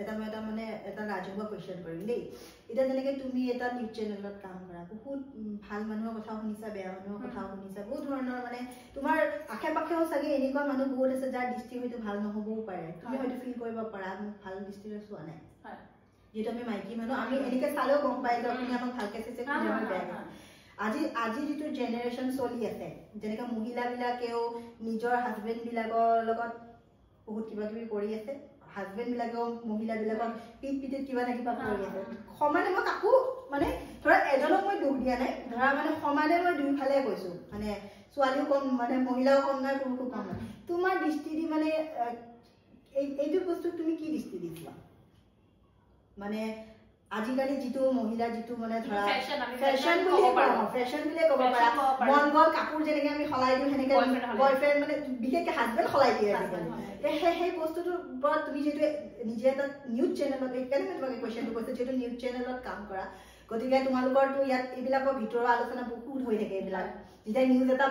এটা মানে এটা ৰাজহুৱা কুৱেশ্যন কৰিম দেই এতিয়া যেনেকৈ তুমি এটা নিউজ চেনেলত কাম কৰা বহুত ভাল মানুহৰ কথাও শুনিছা বেয়া মানুহৰ কথাও শুনিছা বহুত ধৰণৰ মানে তোমাৰ আশে পাশেও চাগে এনেকুৱা মানুহ বহুত আছে যাৰ দৃষ্টি হয়তো ভাল নহ'বও পাৰে তুমি হয়তো ফিল কৰিব পাৰা মোক ভাল দৃষ্টিৰে চোৱা নাই যেহেতু আমি মাইকী মানুহ আমি এনেকৈ চালেও গম পাই যে আপুনি আমাক ভালকৈ চাইছে বেয়া আজি যিটো জেনেৰেশ্যন চলি আছে যেনেকৈ মহিলাবিলাকেও নিজৰ হাজবেণ্ডবিলাকৰ লগত বহুত কিবা কিবি কৰি আছে হাজবেণ্ডবিলাকেও মহিলাবিলাকক পিঠিত কিবা না কিবা কৰি আছে সমানে মই কাকো মানে ধৰা এজনক মই দুখ দিয়া নাই ধৰা মানে সমানে মই দুইফালে কৈছোঁ মানে ছোৱালীও কম মানে মহিলাও কম নাই পুৰুষো কম নাই তোমাৰ দৃষ্টি দি মানে এইটো বস্তু তুমি কি দৃষ্টি দিছিলা মানে আজিকালি যিটো মহিলা যিটো মানে ধৰা ফেশ্বন বুলিয়ে ক'ব পাৰা মন গ'ল কাপোৰ যেনেকৈ আমি সলাই দিওঁ সেনেকৈ বয়ফ্ৰেণ্ড মানে বিশেষকৈ হাজবেণ্ড সলাই দিয়ে আজিকালি সেই বস্তুটোৰ ওপৰত তুমি যিহেতু নিজে এটা নিউজ চেনেলত সেইকাৰণে মই তোমাক কুৱেশ্যনটো কৈছোঁ যিহেতু নিউজ চেনেলত কাম কৰা গতিকে তোমালোকৰতো ইয়াত এইবিলাকৰ ভিতৰৰ আলোচনা বহুত হৈ থাকে এইবিলাক যেতিয়া নিউজ এটা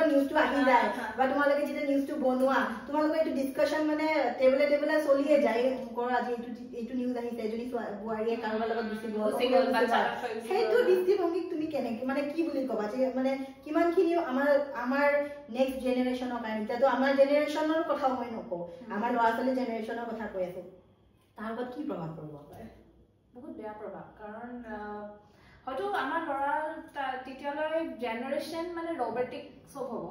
নিউজটো আহি যায় বা তোমালোকে যেতিয়া নিউজটো বনোৱা তোমালোকে এইটো ডিছকাশ্যন মানে টেবুলে চলিয়ে যায় আজি এইটো নিউজ আহিছে এজনী বোৱাৰীয়ে কাৰোবাৰ লগত গুচি গ'ল সেইটো দৃষ্টিভংগীক তুমি কেনেকৈ মানে কি বুলি ক'বা যে মানে কিমানখিনি আমাৰ নেক্সট জেনেৰেশ্যনৰ কাৰণে এতিয়াতো আমাৰ জেনেৰেশ্যনৰ কথাও মই নকওঁ আমাৰ ল'ৰা ছোৱালী জেনেৰেশ্যনৰ কথা কৈ আছোঁ তাৰ ওপৰত কি প্ৰভাৱ পৰিব পাৰে বহুত বেয়া প্ৰভাৱ কাৰণ হয়তো আমাৰ ল'ৰা তেতিয়ালৈ জেনেৰেশ্যন মানে ৰবটিক চব হ'ব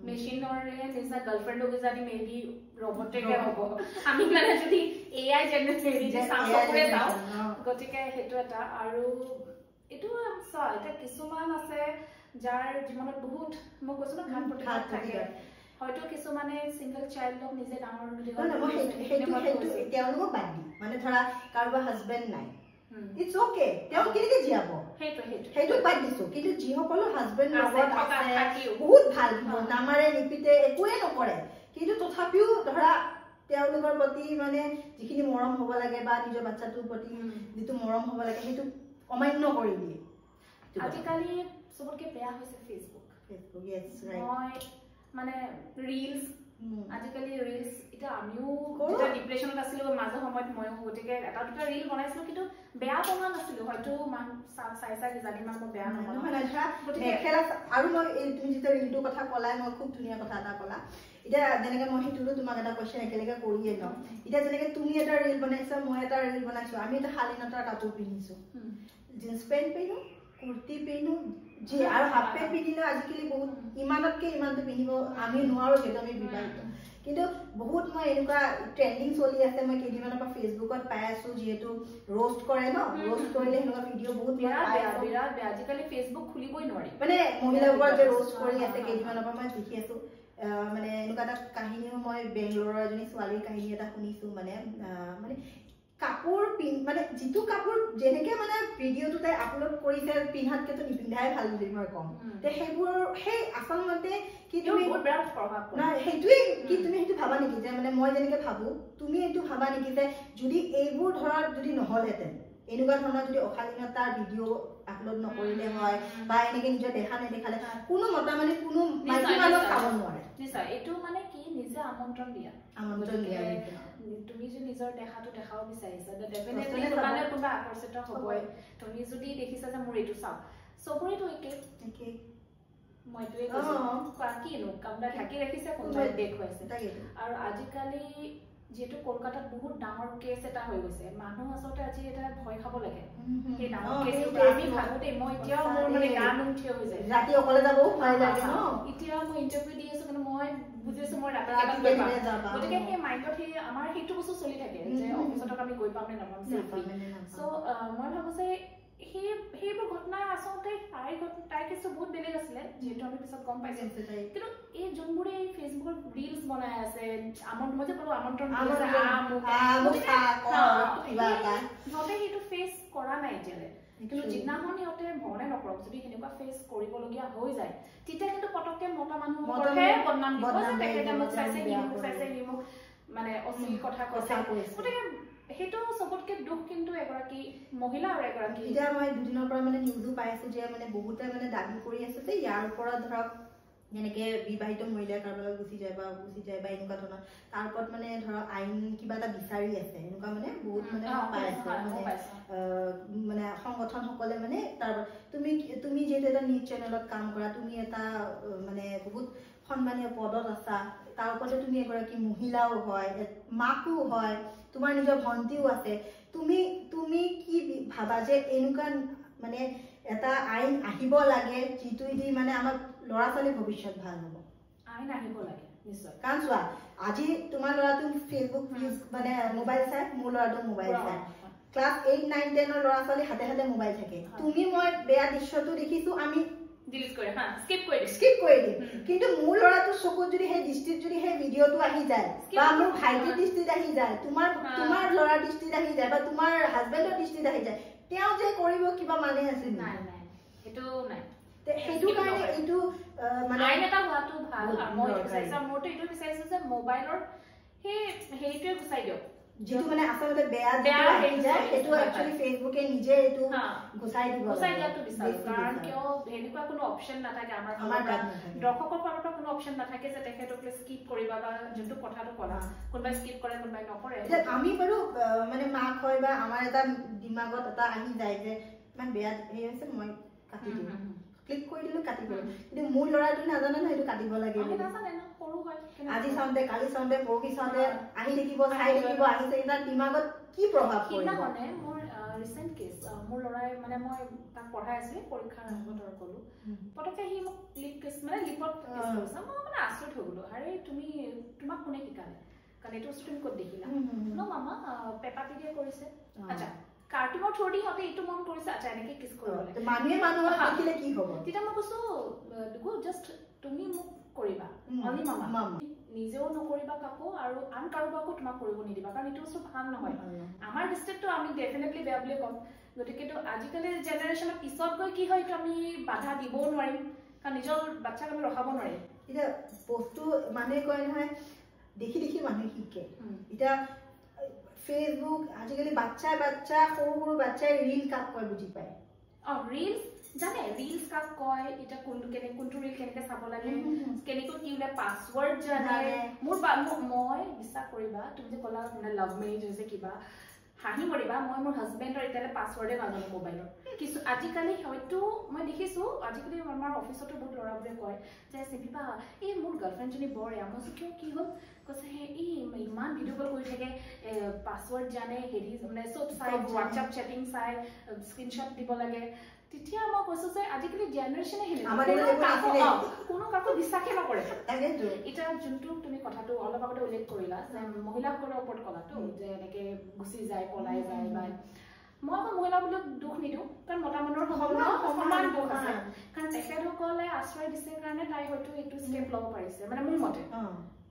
মেচিনৰে নিচিনা গাৰ্লফ্ৰেণ্ডক যদি মেবি ৰবটিকে হ'ব আমি মানে যদি AI জেনেৰেশ্যন যাওঁ গতিকে সেইটো এটা আৰু এইটো চোৱা এতিয়া কিছুমান আছে যাৰ জীৱনত বহুত মই কৈছোঁ ন ঘাট প্ৰতিঘাত থাকে হয়তো কিছুমানে সিংগল চাইল্ডক নিজে ডাঙৰ তেওঁলোকক বাদ দি মানে ধৰা কাৰোবাৰ হাজবেণ্ড নাই It's okay. তেওঁ কেনেকৈ জীয়াব সেইটো বাদ দিছোঁ কিন্তু যিসকলৰ হাজবেণ্ড লগত আছে বহুত ভাল নামাৰে নিপিতে একোৱে নকৰে কিন্তু তথাপিও ধৰা তেওঁলোকৰ প্ৰতি মানে যিখিনি মৰম হ'ব লাগে বা নিজৰ বাচ্চাটোৰ প্ৰতি যিটো মৰম হ'ব লাগে সেইটো অমান্য কৰি দিয়ে আজিকালি চবতকৈ বেয়া হৈছে ফেচবুক মই মানে ৰিলছ আজিকালি ৰিলছ এতিয়া আমিও যেতিয়া ডিপ্ৰেশ্যনত আছিলোঁ মাজৰ সময়ত ময়ো গতিকে এটা দুটা ৰিল বনাইছিলোঁ কিন্তু বেয়া বনোৱা নাছিলোঁ হয়তো চাই কিজানি মই বেয়া নহয় আৰু মই তুমি যেতিয়া ৰিলটোৰ কথা ক'লাই মই খুব ধুনীয়া কথা এটা ক'লা এতিয়া যেনেকৈ মই সেইটোতো তোমাক এটা কুৱেশ্যন একেলগে কৰিয়ে লওঁ এতিয়া যেনেকৈ তুমি এটা ৰিল বনাইছা মই এটা ৰিল বনাইছোঁ আমি এটা শালীনতাৰ কাপোৰ পিন্ধিছোঁ জিন্স পেণ্ট পিন্ধো কুৰ্তি পিন্ধো যি আৰু হাফ পেণ্ট পিন্ধিলেও আজিকালি বহুত ইমানতকৈ ইমানটো পিন্ধিব আমি নোৱাৰোঁ যিহেতু আমি বিবাহিত কিন্তু বহুত মই এনেকুৱা ট্ৰেণ্ডিং চলি আছে মই কেইদিনমানৰ পৰা ফেচবুকত পাই আছোঁ যিহেতু ৰোষ্ট কৰে ন ৰোষ্ট কৰিলে সেনেকুৱা ভিডিঅ' বহুত বিৰাট বেয়া আজিকালি ফেচবুক খুলিবই নোৱাৰি মানে মহিলাবোৰৰ যে ৰোষ্ট কৰি আছে কেইদিনমানৰ পৰা মই দেখি আছোঁ মানে এনেকুৱা এটা কাহিনীও মই বেংগলোৰৰ এজনী ছোৱালীৰ কাহিনী এটা শুনিছোঁ মানে কাপোৰ মানে যিটো কাপোৰ যেনেকৈ মানে ভিডিঅ'টো তাই আপলোড কৰিছে পিন্ধাতকেতো নিপিন্ধাই ভাল বুলি মই ক'ম সেইবোৰ সেই আচলতে কি তুমি সেইটোৱে কি তুমি সেইটো ভাবা নেকি যে মানে মই যেনেকৈ ভাবোঁ তুমি এইটো ভাবা নেকি যে যদি এইবোৰ ধৰা যদি নহ'লহেঁতেন এনেকুৱা ধৰণৰ যদি অশালীনতাৰ ভিডিঅ' আপলোড নকৰিলে হয় বা এনেকৈ নিজৰ দেখা নেদেখালে কোনো মতা মানে কোনো মাইকী মানুহ চাব নোৱাৰে নিশ্চয় এইটো মানে কি নিজে আমন্ত্ৰণ দিয়া তুমি যদি নিজৰ দেখাটো দেখাব বিচাৰিছা ডেফিনেটলি তোমালে কোনোবা আকৰ্ষিত হ'বই তুমি যদি দেখিছা যে মোৰ এইটো চাওক চবৰেতো একে মইটোৱে কৈছোঁ কিনো কামটা ঢাকি ৰাখিছে কোনোবাই দেখুৱাইছে আৰু আজিকালি যেহেতু কলকাতাত বহুত ডাঙৰ কেছ এটা হৈ গৈছে মানুহ আচলতে আজি এটা ভয় খাব লাগে সেই ডাঙৰ কেছটো আমি ভাবোতে মই এতিয়াও মোৰ মানে গান উঠি হৈ যায় ৰাতি অকলে যাবও ভয় লাগে ন এতিয়া মই ইন্টাৰভিউ দি আছো কিন্তু মই বুজিছো মই ৰাতি কেনেকৈ যাম গতিকে সেই মাইণ্ডত সেই আমাৰ সেইটো বস্তু চলি থাকে যে অফিচত আমি গৈ পাম নে নাপাম সো মই ভাবো যে সেইবোৰ ঘটনা আচলতে তাইৰ কিছু বহুত বেলেগ আছিলে যেহেতু আমি পিছত গম পাইছো কিন্তু এই যোনবোৰে এই ফেচবুকত ৰিলছ বনাই আছে মই যে ক'লো আমন্ত্ৰণ সিহঁতে সেইটো ফেচ কৰা নাই এতিয়ালৈ কিন্তু যিদিনাখন সিহঁতে ভগৱানে নকৰক যদি সেনেকুৱা ফেচ কৰিবলগীয়া হৈ যায় তেতিয়া কিন্তু পটককে মতা মানুহৰহে বদনাম দিব যে তেখেতে মোক চাইছে সি মোক মানে অশ্লীল কথা কৈছে গতিকে হেটো সবতকে দুখ কিন্তু এগৰাকী মহিলা আৰু এগৰাকী এতিয়া মই দুদিনৰ পৰা মানে নিউজো পাই আছো যে মানে বহুতে মানে দাবী কৰি আছে যে ইয়াৰ পৰা ধৰক যেনেকে বিবাহিত মহিলা কাৰোবাৰ গুচি যায় বা এনেকুৱা ধৰণৰ তাৰ ওপৰত মানে ধৰক আইন কিবা এটা বিচাৰি আছে এনেকুৱা মানে বহুত মানে পাই আছে মানে সংগঠন সকলে মানে তাৰ তুমি যেটা এটা নিউজ চেনেলত কাম কৰা তুমি এটা মানে বহুত সম্মানীয় পদত আছা তাৰ ওপৰতে তুমি এগৰাকী মহিলাও হয় মাকো হয় তোমাৰ নিজৰ ভন্টিও আছে তুমি কি ভাবা যে এনেকুৱা মানে এটা আইন আহিব লাগে যিটো দি মানে আমাৰ লৰা ছোৱালী ভৱিষ্যত ভাল হ'ব আইন আহিব লাগে নিশ্চয় কাৰণ চোৱা আজি তোমাৰ লৰাটো ফেচবুক ইউজ মানে মোবাইল চাই মোৰ লৰাটো মোবাইল চাই ক্লাস 8 9 10 ৰ লৰা ছোৱালী হাতে হাতে মোবাইল থাকে তুমি মই বেয়া দৃশ্যটো দেখিছো আমি ডিলিট কৰি স্কিপ কৰি দিম কিন্তু মোৰ লৰাটো চকুত যদি সেই দৃষ্টিত যদি সেই ভিডিঅটো আহি যায় বা মোৰ ভাইটিৰ দৃষ্টিত আহি যায় তোমাৰ লৰাৰ দৃষ্টিত আহি যায় বা তোমাৰ হাজবেণ্ডৰ দৃষ্টিত আহি যায় তেওঁ যে কৰিব কিবা মানে আছে নাই সেইটো নাই সেইটো কাৰণে এইটো মানে আইন এটা হোৱাটো ভাল মই বিচাৰিছো মোৰটো এইটো বিচাৰিছো যে মোবাইলৰ সেইটোৱে গুচাই দিয়ক যেটো মানে আসলে বেয়া আহি যায় সেইটো একচুয়ালি ফেসবুকে নিজে এটো গুছাই দিয়াটো বিচাৰো কাৰণ কিয় হেনেকুৱা কোনো অপচন নাথাকে আমাৰ দৰ্শকৰ ফালৰ পৰা কোনো অপচন নাথাকে যে তেখেতক স্কিপ কৰিবা বা যোনটো কথাটো কলা কোনবাই স্কিপ কৰে কোনবাই নকৰে আমি বাৰু মানে মাক হয় বা আমাৰ এটা দিমাগত এটা আহি যায় যে ইমান বেয়া হেই আছে মই কাটি দিম ক্লিক কৰি দিলো কাটি দিম কিন্তু মোৰ লৰাটো নাজানে না এটো কাটিব লাগে আমি নাজানে না সৰু হয় আজি সন্ডে কালি সন্ডে পৰহি সন্ডে আহি দেখিব চাই দেখিব আহি তাৰ দিমাগত কি প্ৰভাৱ পৰিব মানে মোৰ ৰিসেন্ট কেস মোৰ লৰাই মানে মই তাক পঢ়াই আছিল পৰীক্ষাৰ আগতৰ কলো পটকে হি মোক লিপ মানে লিপত কেছ কৰিছে মই মানে আচৰিত হৈ গলো আৰে তুমি তোমাক কোনে শিকালে কাৰণ এটো স্ক্ৰীন কোড দেখিলা ন মামা পেপা পিগে কৰিছে আচ্ছা কাৰ্টুনৰ থ্ৰুদি হতে এটো মন কৰিছে আচ্ছা এনেকে কিছ কৰিব লাগে মানুহক দেখিলে কি হ'ব তেতিয়া মই কৈছো দেখো জাস্ট তুমি মোক কৰিবা অনলি মামা নিজেও নকৰিবা কাকো আৰু আন কাৰোবাকো তোমাক কৰিব নিদিবা কাৰণ এটো সব ভাল নহয় আমাৰ ডিস্ট্ৰিক্টটো আমি ডেফিনেটলি বেয়া বুলি কম গতিকে তো আজিকালি জেনাৰেশনৰ পিছত গৈ কি হয় তো আমি বাধা দিব নোৱাৰিম কাৰণ নিজৰ বাচ্চাক আমি ৰখাব নোৱাৰিম এটা বস্তু মানে কয় নহয় দেখি দেখি মানুহ শিকে এটা ফেসবুক আজিকালি বাচ্চা সৰু বাচ্চাই ৰীল কাক কয় বুজি পায় ৰীলছ জানে ৰীলছ কাক কয় এটা কোনটো ৰীল কেনেকৈ চাব লাগে কেনেকৈ কি ওলাই পাছৱৰ্ড জানে মোৰ মই বিশ্বাস কৰিবা তুমি যে ক'লা মানে লাভ মেৰিজ হৈছে কিবা হাঁহি মৰিবা মই মোৰ হাজবেণ্ডৰ এতিয়ালে পাছৱৰ্ডে নাজানো মোবাইলৰ কিছু আজিকালি হয়তো মই দেখিছো আজিকালি আমাৰ অফিচতো বহুত ল'ৰাবোৰে কয় যে চিপিপা এই মোৰ গাৰ্লফ্ৰেণ্ডজনী বৰ আমছ কি হ'ল কৈছে এই ইমান ভিডিঅ' কল কৰি থাকে পাছৱৰ্ড জানে হেৰি মানে চব চাই হোৱাটছআপ চেটিং চাই স্ক্ৰীনশ্বট দিব লাগে তেতিয়া মই কৈছো যে আজিকালি জেনাৰেশ্যনে কোনো কাকো বিশ্বাসে নকৰে এটা যোনটো তুমি কথাটো অলপ আগতে উল্লেখ কৰিলা যে মহিলাসকলৰ ওপৰত কলাটো যে এনেকে গুচি যায় পলাই যায় বা মই মহিলাবোৰক দুখ নিদিওঁ কাৰণ মতা মানুহৰ সমান দুখ আছে কাৰণ তেখেতসকলে আশ্ৰয় দিছে কাৰণে তাই হয়তো এইটো ষ্টেপ ল'ব পাৰিছে মানে মোৰ মতে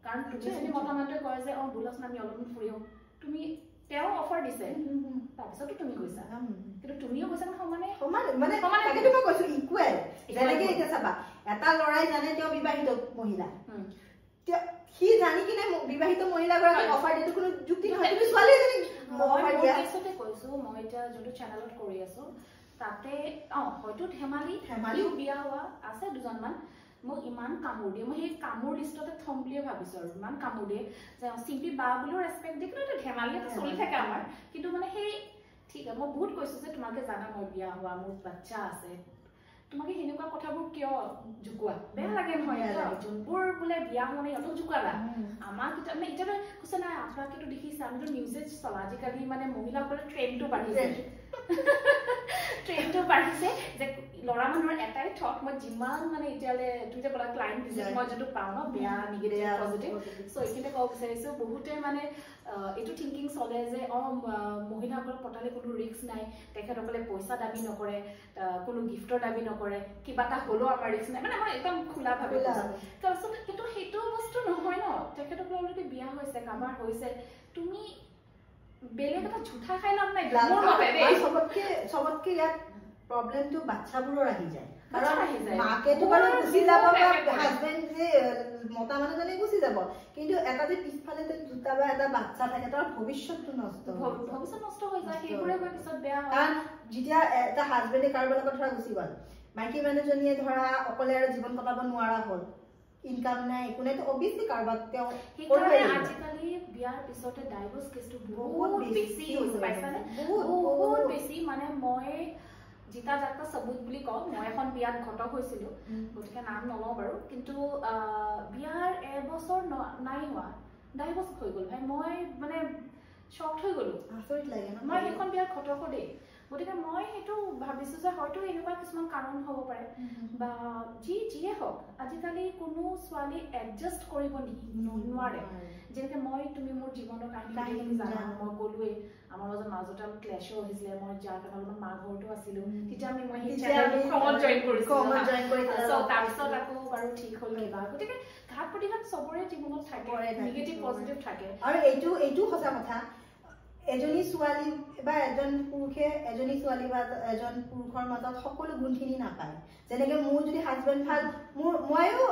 কাৰণ তুমি যদি মতা মানুহে কয় যে বোলাচোন আমি অলপমান ফুৰি আহোঁ তুমি তেওঁ অফাৰ দিছে তাৰপিছতো তুমি কৈছা কিন্তু তুমিও কৈছা সমানে তাকেতো মই কৈছো ইকুৱেল যেনেকে এতিয়া চাবা এটা ল'ৰাই জানে তেওঁ বিবাহিত মহিলা সি জানি কিনে বিবাহিত মহিলাগৰাকীক অফাৰ দিয়াটো কোনো যুক্তি নহয় তুমি ছোৱালী এজনী অফাৰ দিয়া কেছতে কৈছো মই এতিয়া যোনটো চেনেলত কৰি আছো তাতে হয়তো ধেমালিও বিয়া হোৱা আছে দুজনমান মই ইমান কামোৰ দিয়ে মই সেই কামোৰ লিষ্টতে থম বুলিয়ে ভাবিছো আৰু ইমান কামোৰ দিয়ে যে চিম্পি বা বুলিও ৰেচপেক্ট দি কিন্তু ধেমালি এটা চলি থাকে আমাৰ কিন্তু মানে সেই ঠিক আছে মই বহুত কৈছো যে তোমাকে জানা মই বিয়া হোৱা মোৰ বাচ্চা আছে তোমাকে হেনেকুৱা কথাবোৰ কিয় জুকুৱা বেয়া লাগে নহয় যোনবোৰ বোলে বিয়া মানে ইহঁতক জুকুৱালা আমাক মানে এতিয়া কৈছে নাই আপোনালোকেতো দেখিছে আমিতো নিউজে চলা আজিকালি মানে মহিলাসকলৰ ট্ৰেণ্ডটো বাঢ়িছে ট্ৰেণ্ডটো বাঢ়িছে যে ল'ৰা মানুহৰ এটাই থট মই যিমান মানে এতিয়ালে তুমি যে ক'লা ক্লাইণ্ট ভিজিট মই যোনটো পাওঁ ন বেয়া নিগেটিভ পজিটিভ চ' এইখিনিতে ক'ব বিচাৰিছোঁ বহুতে মানে এইটো থিংকিং চলে যে মহিলাসকলক পতালে কোনো ৰিস্ক নাই তেখেতসকলে পইচা দাবী নকৰে কোনো গিফ্টৰ দাবী নকৰে কিবা এটা হ'লেও আমাৰ ৰিস্ক নাই মানে মই একদম খোলাভাৱে কৈছোঁ কিন্তু সেইটো বস্তু নহয় ন তেখেতসকলৰ অলৰেডি বিয়া হৈছে কাবাৰ হৈছে তুমি বেলেগ এটা ঝুঠা খাই লাভ নাই চবতকে ইয়াত প্ৰব্লেমটো বাচ্চাবোৰৰ আহি যায় কাৰণ মাকেতো বাৰু গুচি যাব বা হাজবেণ্ড যে মতা মানুহজনে গুচি যাব কিন্তু এটা যে পিছফালে দুটা বা এটা বাচ্চা থাকে তাৰ ভৱিষ্যতটো নষ্ট হৈ যায় সেইবোৰে গৈ পিছত বেয়া হয় কাৰণ যেতিয়া এটা হাজবেণ্ডে কাৰোবাৰ লগত ধৰা গুচি গ'ল মাইকী মানুহজনীয়ে ধৰা অকলে আৰু জীৱন কটাব নোৱাৰা হ'ল ইনকাম নাই একো নাই তো অবভিয়াছলি কাৰোবাক তেওঁ আজিকালি বিয়াৰ পিছতে ডাইভৰ্চ কেছটো বহুত বেছি হৈছে পাইছানে বহুত বেছি মানে মই জিতা জাতা সবুত বুলি কওঁ মই এখন বিয়াত ঘটক হৈছিলোঁ গতিকে নাম নলওঁ বাৰু কিন্তু বিয়াৰ এবছৰ নাই হোৱা ডাইভৰ্চ হৈ গ'ল ভাই মই মানে শ্বক হৈ গ'লো আচৰিত লাগে ন মই সেইখন বিয়াত ঘটকো দেই গতিকে মই সেইটো ভাবিছোঁ যে হয়তো এনেকুৱা কিছুমান কাৰণ হ'ব পাৰে বা যিয়ে হওক আজিকালি কোনো ছোৱালী এডজাষ্ট কৰিব নোৱাৰে যেনেকৈ তুমি মোৰ জীৱনৰ কাহিনী জানা মই ক'লোৱেই আমাৰ মাজতে ক্লেছো হৈছিলে মই যাৰ কাৰণে অলপমান মা ঘৰতো আছিলোঁ তেতিয়া মই সেই চেনেলখনত জইন কৰিছিলোঁ তাৰপিছত আকৌ বাৰু ঠিক হ'ল কিবা গতিকে ঘাট প্ৰতিঘাত চবৰে জীৱনত থাকে নিগেটিভ পজিটিভ থাকে আৰু এইটো সঁচা কথা এজনী ছোৱালী বা এজন পুৰুষে এজনী ছোৱালী বা এজন পুৰুষৰ মাজত সকলো গুণখিনি নাপায় যেনেকৈ মোৰ যদি হাজবেণ্ড ভাল ময়ো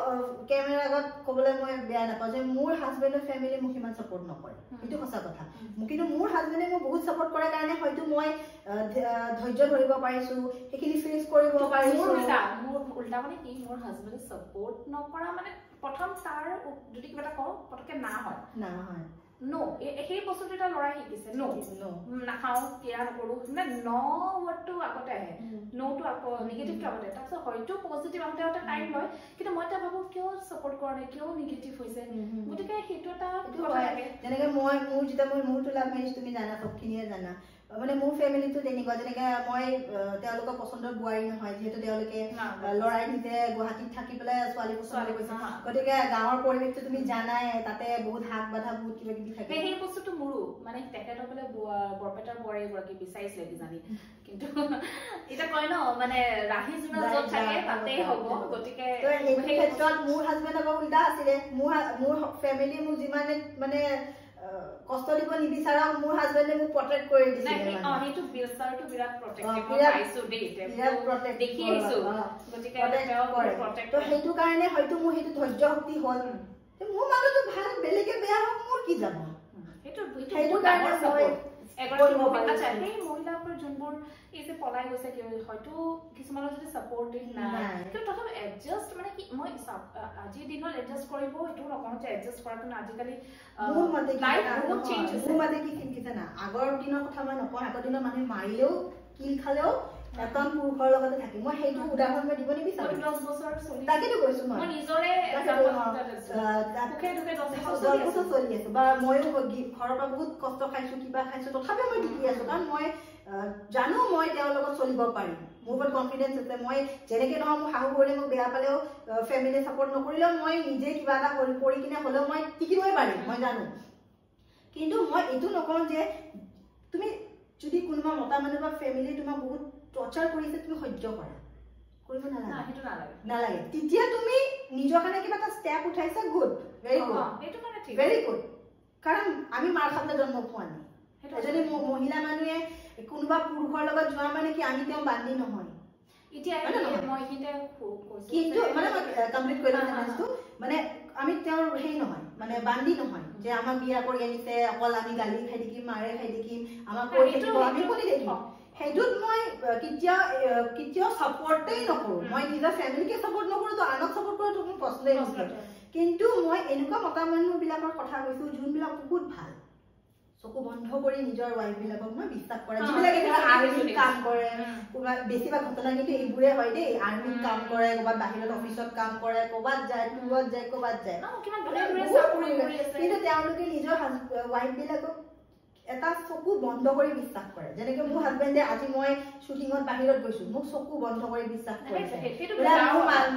কেমেৰাৰ আগত ক'বলৈ মই বেয়া নাপাওঁ যে মোৰ হাজবেণ্ডৰ ফেমিলি মোক সিমান ছাপোৰ্ট নকৰে এইটো সঁচা কথা কিন্তু মোৰ হাজবেণ্ডে মোক বহুত ছাপোৰ্ট কৰে কাৰণে হয়তো মই ধৈৰ্য ধৰিব পাৰিছোঁ সেইখিনি ফেচ কৰিব পাৰিছোঁ মোৰ উল্টা মানে কি মোৰ হাজবেণ্ডে ছাপোৰ্ট নকৰা মানে প্ৰথম তাৰ যদি কিবা এটা কওঁ পটককৈ না হয় নো সেই বস্তুটো এটা ল'ৰাই শিকিছে নো নাখাওঁ কেয়াৰ নকৰোঁ মানে ৱৰ্ডটো আগতে আহে নোটো আকৌ নিগেটিভটো আগতে তাৰপিছত হয়তো পজিটিভ আহোঁতে টাইম লয় কিন্তু মই এতিয়া ভাবোঁ কিয় ছাপোৰ্ট কৰা নাই কিয় নিগেটিভ হৈছে গতিকে সেইটো এটা যেনেকৈ মোৰ যেতিয়া মই মোৰটো লাভ মেৰিজ তুমি জানা চবখিনিয়ে জানা মানে মোৰ ফেমিলিটো তেনেকুৱা যেনেকৈ মই তেওঁলোকৰ পচন্দৰ বোৱাৰী নহয় যিহেতু তেওঁলোকে ল'ৰাই নিজে গুৱাহাটীত থাকি পেলাই ছোৱালী পচন্দ কৰিছে গতিকে গাঁৱৰ পৰিৱেশটো তুমি জানাই তাতে বহুত হাক বাধা বহুত কিবা কিবি থাকে সেই বস্তুটো মোৰো মানে তেখেতসকলে বৰপেটাৰ বোৱাৰী এগৰাকী বিচাৰিছিলে কিজানি কিন্তু এতিয়া কয় ন মানে ৰাহি জোৰা য'ত থাকে তাতেই হ'ব গতিকে সেই ক্ষেত্ৰত মোৰ হাজবেণ্ড আকৌ উল্টা আছিলে মোৰ ফেমিলি মোক যিমানে মানে কষ্ট দিব নিবিচাৰা মোৰ হাজবেণ্ডে মোক প্ৰটেক্ট কৰি দিছিলে সেইটো বিচাৰটো বিৰাট প্ৰটেক্টিভ পাইছোঁ দেই দেখি আহিছোঁ গতিকে তো সেইটো কাৰণে হয়তো মোৰ সেইটো ধৈৰ্য শক্তি হ'ল মোৰ মানুহটো ভাল বেলেগে বেয়া হওক মোৰ কি যাব সেইটো কাৰণে সেই মহিলাসকলৰ যোনবোৰ এই যে পলাই গৈছে হয়তো কিছুমানৰ যদি ছাপৰ্টিভ নাই কিন্তু তথাপি এডজাষ্ট মানে কি মই আজিৰ দিনত এডজাষ্ট কৰিব এইটো নকওঁ যে এডজাষ্ট কৰা কিন্তু আজিকালি মোৰ মতে কি জানা আগৰ দিনৰ কথা মই নকওঁ আগৰ দিনৰ মানুহে মাৰিলেও কিল খালেও এজন পুৰুষৰ লগতে থাকি মই সেইটো উদাহৰণ মই দিব নিবিচাৰোঁ 10 বছৰ তাকেতো কৈছোঁ মই নিজৰে চলি আছোঁ বা ময়ো ঘৰৰ পৰা বহুত কষ্ট খাইছোঁ কিবা খাইছোঁ তথাপিও মই টিকি আছোঁ কাৰণ মই জানো মই তেওঁৰ লগত চলিব পাৰিম মোৰ ওপৰত কনফিডেঞ্চ আছে মই যেনেকৈ নহয় মোৰ শাহু ঘৰে মোক বেয়া পালেও ফেমিলিয়ে ছাপোৰ্ট নকৰিলেও মই নিজে কিবা এটা কৰি কিনে হ'লেও মই টিকিবই পাৰিম মই জানো কিন্তু মই এইটো নকওঁ যে তুমি যদি কোনোবা মতা মানুহ বা ফেমিলি তোমাক বহুত টৰ্চাৰ কৰিছে তুমি সহ্য কৰা কৰিব নালাগে তেতিয়া তুমি নিজৰ কাৰণে কিবা এটা ষ্টেপ উঠাইছা গুড ভেৰি গুড কাৰণ আমি মাৰ খাবলৈ জন্ম পোৱা নাই এজনী মহিলা মানুহে কোনোবা পুৰুষৰ লগত যোৱা মানে কি আমি তেওঁ বান্ধি নহয় কিন্তু মানে মই কমপ্লিট কৰি দিছোঁ মানে আমি তেওঁৰ সেই নহয় মানে বান্ধি নহয় যে আমাক বিয়া কৰি আনিছে অকল আমি গালি খাই থাকিম মাৰে খাই থাকিম আমাক কৰি থাকিব আমি শুনি থাকিম সেইটোত মই কেতিয়াও ছাপৰ্টেই নকৰোঁ মই নিজৰ ফেমিলিকে ছাপৰ্ট নকৰোঁ তো আনক ছাপৰ্ট কৰাটো মোৰ পচন্দই নহয় কিন্তু মই এনেকুৱা মতা মানুহবিলাকৰ কথা কৈছোঁ যোনবিলাক বহুত ভাল চকু বন্ধ কৰি নিজৰ ওয়াইফ বিলাকক মই বিশ্বাস কৰে যিবিলাক আৰ্মিত কাম কৰে কোবা বেছিভাগ ঘটনা কিন্তু এইবোৰে হয় দেই আৰ্মিত কাম কৰে কোবা বাহিৰত অফিসত কাম কৰে কোবাত যায় টুৰত যায় কোবাত যায় কিমান ধুনীয়া ধুনীয়া চাকৰি কৰি আছে কিন্তু তেওঁলোকে নিজৰ ওয়াইফ বিলাকক এটা চকু বন্ধ কৰি বিশ্বাস কৰে যেনেকৈ মোৰ হাজবেণ্ডে আজি মই শুটিঙত বাহিৰত গৈছো মোক চকু বন্ধ কৰি বিশ্বাস কৰিছে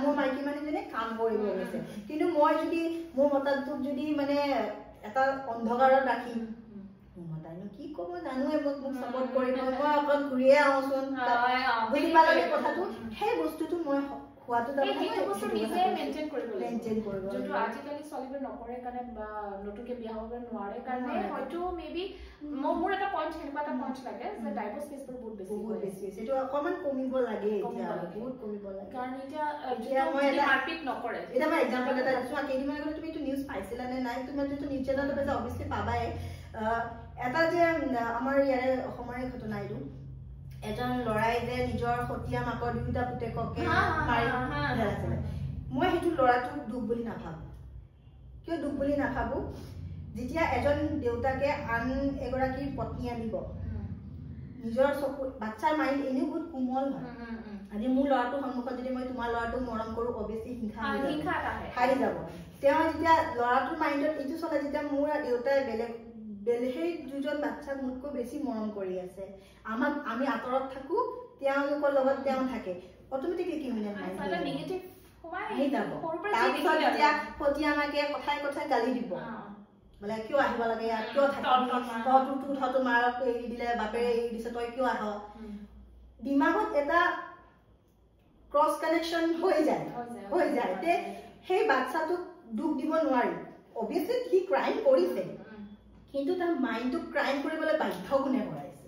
মোৰ মাইকী মানুহজনে কাম কৰিব গৈছে কিন্তু মই যদি মোৰ মতাটোক যদি মানে এটা অন্ধকাৰত ৰাখি মোৰ মতাইনো কি ক'ব জানোৱে মোক সাপোৰ্ট কৰিব মই অকল ঘূৰিয়ে আহোচোন বুজি পালে কথাটো সেই বস্তুটো মই খোৱাটো সেইটো বস্তু নিজে মেইনটেইন কৰিব যোনটো আজিকালি চলিব নকৰে কাৰণে বা নতুনকে বিয়া হ'ব নোৱাৰে কাৰণে হয়তো মেবি মোৰ এটা পইণ্ট হেনেকুৱা এটা পইণ্ট লাগে যে ডাইভৰ্চ কেছবোৰ বহুত বেছি সেইটো অকমান কমিব লাগে এতিয়া বহুত কমিব লাগে কাৰণ এতিয়া মই এটা মাৰপিট নকৰে এটা মই এক্সাম্পল এটা দিছো কেইদিনমান আগতে তুমি এইটো নিউজ পাইছিলা নে নাই তুমি যিটো নিউজ চেনেলত পাইছা অবভিয়াছলি পাবাই এটা যে আমাৰ ইয়াৰে অসমৰে ঘটনা এইটো এজন লৰাই যে নিজৰ সতীয়া মাকৰ দুটা পুতেককে মাৰি পেলাইছিলে মই সেইটো লৰাটোক দুখ বুলি নাভাবো কিয় দুখ বুলি নাভাবো যেতিয়া এজন দেউতাকে আন এগৰাকীৰ পত্নী আনিব নিজৰ চকু বাচ্চাৰ মাইণ্ড এনেও বহুত কোমল হয় আজি মোৰ ল'ৰাটোৰ সন্মুখত যদি মই তোমাৰ ল'ৰাটোক মৰম কৰো অবভিয়াছলি হিংসা হাৰি যাব তেওঁ যেতিয়া ল'ৰাটোৰ মাইণ্ডত এইটো চলে যেতিয়া মোৰ দেউতাই বেলেগ সেই দুজন বাচ্চাক মোতকৈ বেছি মৰম কৰি আছে আমাক আমি আঁতৰত থাকো তেওঁলোকৰ লগত তেওঁ থাকে অটোমেটিকলি ক্ৰিমিনেল মাইণ্ড নেগেটিভ হৈ যাব তাৰপিছত যেতিয়া সতীয়া মাকে কথাই কথাই গালি দিব বোলে কিয় আহিব লাগে ইয়াত কিয় থাকিব মাৰক এৰি দিলে বাপেৰে এৰি দিছে তই কিয় আহ দিমাগত এটা ক্ৰছ কানেকশ্যন হৈ যায় তে সেই বাচ্চাটোক দুখ দিব নোৱাৰি অবভিয়াছলি সি ক্ৰাইম কৰিছে কিন্তু তাৰ মাইণ্ডটো ক্ৰাইম কৰিবলৈ বাধ্য কোনে কৰাইছে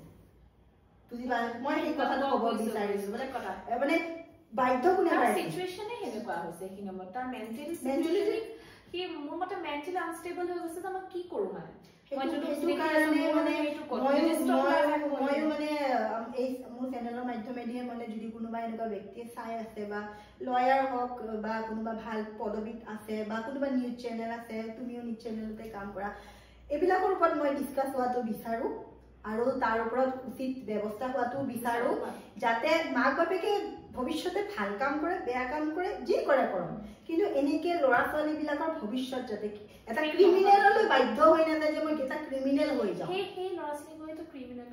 বুজি পালে মই সেই কথাটো ক'ব বিচাৰিছো মানে বাধ্য কোনে কৰাইছে সিচুৱেচনে হেনেকুৱা হৈছে হিনমত তাৰ মেন্টালি কি মোৰ মতে মেন্টালি আনষ্টেবল হৈ গৈছে যে মই কি কৰো মানে সেইটো কাৰণে মানে ময়ো মানে এই মোৰ চেনেলৰ মাধ্যমেদি মানে যদি কোনোবা এনেকুৱা ব্যক্তিয়ে চাই আছে বা লয়াৰ হওক বা কোনোবা ভাল পদবীত আছে বা কোনোবা নিউজ চেনেল আছে তুমিও নিউজ চেনেলতে কাম কৰা এইবিলাকৰ ওপৰত মই ডিসকাস হোৱাটো বিচাৰো আৰু তাৰ ওপৰত উচিত ব্যৱস্থা হোৱাটো বিচাৰো যাতে মাক বাপেকে ভৱিষ্যতে ভাল কাম কৰে বেয়া কাম কৰে যি কৰে কৰক কিন্তু এনেকে ল'ৰা ছোৱালীবিলাকৰ ভৱিষ্যত যাতে এটা ক্ৰিমিনেললৈ বাধ্য হৈ নাযায় যে মই এটা ক্ৰিমিনেল হৈ যাওঁ সেই ল'ৰা ছোৱালীবোৰেতো ক্ৰিমিনেল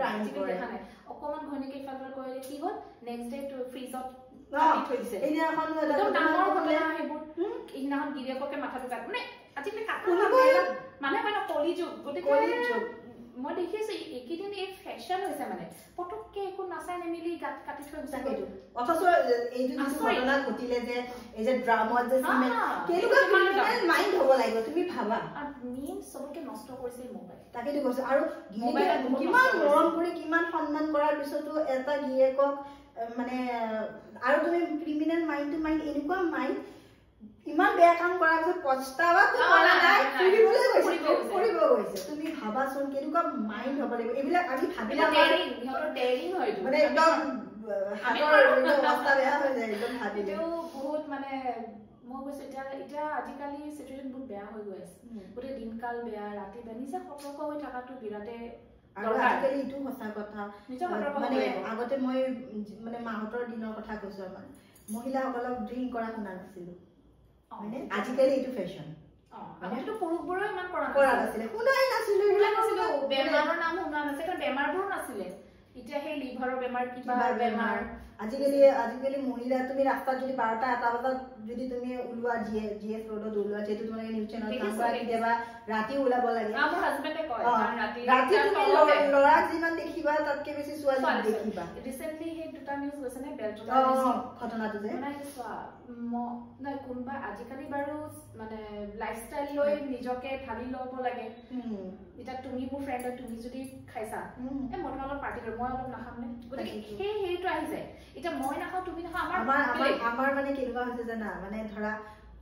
ক্ৰাইম কৰে অকমান ঘনীকে ফালৰ কৰিলে কি হ'ল নেক্সট ডে টু ফ্ৰিজত থৈ দিছে এইদিনাখন ডাঙৰ ঘটনা সেইবোৰ এইদিনাখন গিৰিয়েককে মাথাটো কাট মানে আজিকালি কাপোৰ মানে কলিযুগ গতিকে মই দেখিছো এইকেইদিন এই ফেশ্বন হৈছে মানে পটককে একো নাচাই নেমিলি গাত কাটি থৈ গুচা গৈছো অথচ এই যে ঘটনা ঘটিলে যে এই যে ড্ৰামাত যে কেনেকুৱা ক্ৰিমিনেল মাইণ্ড হ'ব লাগিব তুমি ভাবা আৰু মেইন সবকে নষ্ট কৰিছে মোবাইল তাকেতো কৈছো আৰু কিমান মৰম কৰি কিমান সন্মান কৰাৰ পিছতো এটা গিৰিয়েকক মানে আৰু তুমি ক্ৰিমিনেল মাইণ্ড এনেকুৱা মাইণ্ড ইমান বেয়া কাম কৰাৰ পিছত পস্তাৱা কৰা নাই ফুৰিবলৈ গৈছে তুমি ভাবাচোন কেনেকুৱা মাইণ্ড হ'ব লাগিব এইবিলাক আমি ভাবিলে ডেৰিং হয় মানে একদম হাতৰ অৱস্থা বেয়া হৈ যায় একদম ভাবিলে বহুত মানে মই কৈছো এতিয়া আজিকালি চিটুৱেশ্যন বহুত বেয়া হৈ গৈ আছে গোটেই দিনকাল বেয়া ৰাতি বেয়া নিজে সতৰ্ক হৈ থকাটো বিৰাটে আৰু আজিকালি এইটো সঁচা কথা মানে আগতে মই মানে মাহঁতৰ দিনৰ কথা কৈছো আমাৰ মহিলাসকলক ড্ৰিংক কৰা শুনা নাছিলো আজিকালি এইটো ফেশ্বন আগতেতো পুৰুষবোৰো ইমান কৰা নাছিলে শুনাই নাছিলো বেমাৰৰ নাম শুনা নাছিলে কাৰণ বেমাৰবোৰো নাছিলে এতিয়া সেই লিভাৰৰ বেমাৰ কিবা বেমাৰ আজিকালি মহিলা তুমি ৰাস্তাত যদি 12টা 1টা বজাত যদি তুমি ওলোৱা জিএস ৰোডত ওলোৱা যেটো তোমালোকে নিউজ চেনেলত কাম কৰা কেতিয়াবা ৰাতি ওলাব লাগে আমাৰ হাজবেণ্ডে কয় ৰাতি তুমি ল'ৰা যিমান দেখিবা তাতকে বেছি ছোৱালী দেখিবা ৰিসেন্টলি সেই দুটা নিউজ গৈছে নে বেলটলা ঘটনাটো যে মানে চোৱা নাই কোনবা আজিকালি বাৰু মানে লাইফষ্টাইল লৈ নিজকে ভাবি ল'ব লাগে এটা তুমি মোৰ ফ্ৰেণ্ড তুমি যদি খাইছা মই তোমালোক পাৰ্টি কৰিম মই অলপ নাখাম নে গতিকে সেইটো আহি যায় এতিয়া মই নাখাওঁ তুমি নাখাওঁ আমাৰ মানে কেনেকুৱা হৈছে জানা মানে ধৰা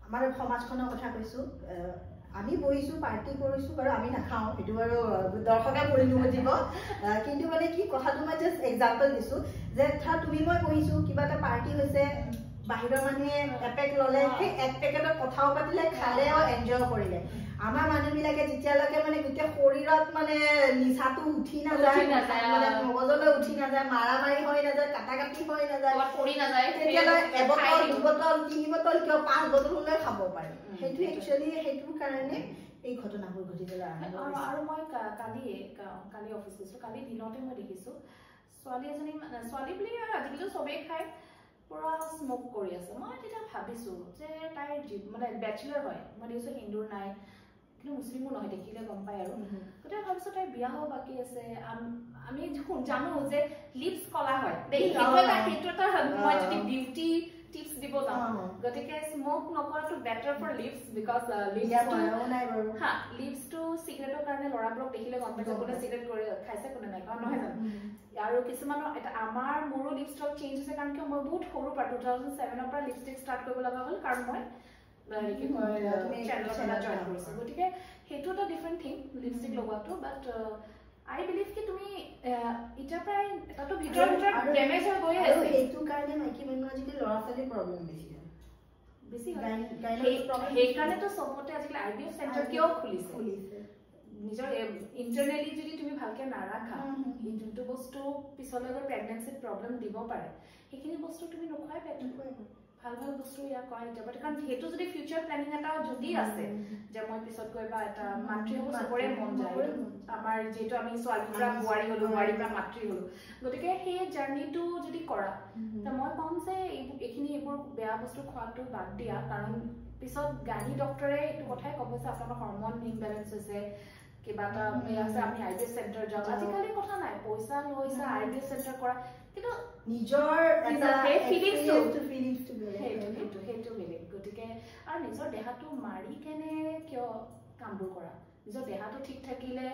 আমাৰ সমাজখনৰ কথা কৈছো আমি বহিছো পাৰ্টি কৰিছো বাৰু আমি নাখাওঁ সেইটো বাৰু দৰ্শকে পৰি নুবুজিব কিন্তু মানে কি কথাটো মই জাষ্ট এক্সাম্পল দিছো যে ধৰা তুমি মই বহিছো কিবা এটা পাৰ্টি হৈছে বাহিৰৰ মানুহে এপেক ল'লে সেই এক পেকেটত কথাও পাতিলে খালে আৰু এনজয় কৰিলে আমাৰ মানুহবিলাকে যেতিয়ালৈকে মানে গোটেই শৰীৰত মানে নিচাটো উঠি নাযায় মানে মগজলৈ উঠি নাযায় মাৰামাৰি হৈ নাযায় কাটাকাটি হৈ নাযায় পৰি নাযায় তেতিয়ালৈ এবটল দুবটল 3 বটল কিয় 5 বটল হ'লে খাব পাৰে সেইটো একচুৱেলি সেইটোৰ কাৰণে এই ঘটনাবোৰ ঘটিবলৈ আৰম্ভ কৰিছে আৰু মই কালি অফিচ গৈছোঁ কালি দিনতে মই দেখিছোঁ ছোৱালী এজনী ছোৱালী বুলি আজিকালি চবেই খায় পুৰা স্মক কৰি আছে মই তেতিয়া ভাবিছোঁ যে তাইৰ মানে বেচেলাৰ হয় মই দেখিছোঁ হিন্দুৰ নাই কিন্তু মুছলিমো নহয় দেখিলে গম পায় আৰু গতিকে ভাবিছোঁ তাইৰ বিয়া হ'ব বাকী আছে আমি জানো যে লিপছ কলা হয় সেইটো এটা মই যদি বিউটি টিপছ দিব যাওঁ গতিকে স্মক নকৰাটো বেটাৰ ফৰ লিপছ বিকজ লিপছটো চিগাৰেটৰ কাৰণে ল'ৰাবোৰক দেখিলে গম পাইছে কোনে চিগাৰেট কৰি খাইছে কোনে নাই কাৰণ নহয় জানো আৰু কিছুমানৰ এটা মোৰো লিপষ্টিক চেঞ্জ হৈছে কাৰণ কিয় মই বহুত সৰুৰ পৰা 2007ৰ পৰা লিপষ্টিক ষ্টাৰ্ট কৰিব লগা হ'ল কাৰণ মই গতিকে সেইটো এটা ডিফাৰেণ্ট থিং লিপষ্টিক লগোৱাটো বাট I believe कि तुम्ही इटा प्राय एटातो ভিতৰ ড্যামেজ হৈ গৈ আছে এইটো কাৰণে মাইকি মানুহ আজিকালি লৰা ছোৱালী প্ৰবলেম বেছি সেই কাৰণে তো সবতে আজিকালি IVF সেন্টাৰ কিয় খুলিছে নিজৰ ইন্টাৰনেলি যদি তুমি ভালকে নাৰাখা এই যোনটো বস্তু পিছলৈ গৈ প্ৰেগনেন্সিত প্ৰবলেম দিব পাৰে সেইখিনি বস্তু তুমি নখুৱাই পেট ভাল ভাল বস্তু ইয়া কয় যাব কাৰণ হেতু যদি ফিউচাৰ প্ল্যানিং এটা যদি আছে যে মই পিছত গৈ বা এটা মাতৃ হ'ব সবৰে মন যায় আমাৰ যেটো আমি ছোৱালীৰা বুৱাৰী হলো বুৱাৰী পৰা মাতৃ হলো গতিকে সেই জাৰ্নিটো যদি কৰা তা মই কম যে এইখিনি এইবোৰ বেয়া বস্তু খোৱাটো বাদ দিয়া কাৰণ পিছত গানি ডক্টৰে এইটো কথাই ক'ব যে আপোনাৰ হৰমন ইমবেলেন্স হৈছে কিবা এটা আছে আমি IVF সেন্টাৰ যাওঁ আজিকালি কথা নাই পইচা লৈছা IVF সেন্টাৰ কৰা কিন্তু নিজৰ এটা ফিলিংছ টু সেইটো বেলেগ গতিকে আৰু নিজৰ দেহাটো মাৰি কেনে কিয় কামবোৰ কৰা নিজৰ দেহাটো ঠিক থাকিলে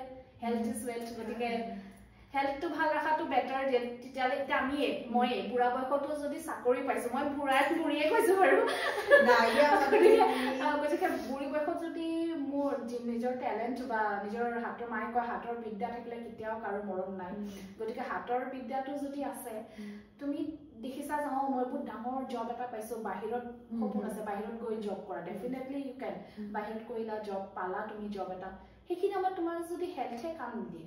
হেল্থ ইজ ৱেল্থ গতিকে হেল্থটো ভাল ৰাখাটো বেটাৰ যে তেতিয়ালে মই বুঢ়া বয়সতো যদি চাকৰি পাইছো মই বুঢ়িয়ে কৈছো বাৰু গতিকে বুঢ়ী বয়সত যদি মোৰ নিজৰ টেলেণ্ট বা নিজৰ হাতৰ মায়ে কয় হাতৰ বিদ্যা থাকিলে কেতিয়াও কাৰো মৰণ নাই গতিকে হাতৰ বিদ্যাটো যদি আছে তুমি দেখিছা যে মই বহুত ডাঙৰ জব এটা পাইছো বাহিৰত সপোন আছে বাহিৰত গৈ জব কৰা ডেফিনেটলি ইউ কেন বাহিৰত কৰিলা জব পালা তুমি জব এটা সেইখিনি আমাৰ তোমাৰ যদি হেল্থে কাম নিদিয়ে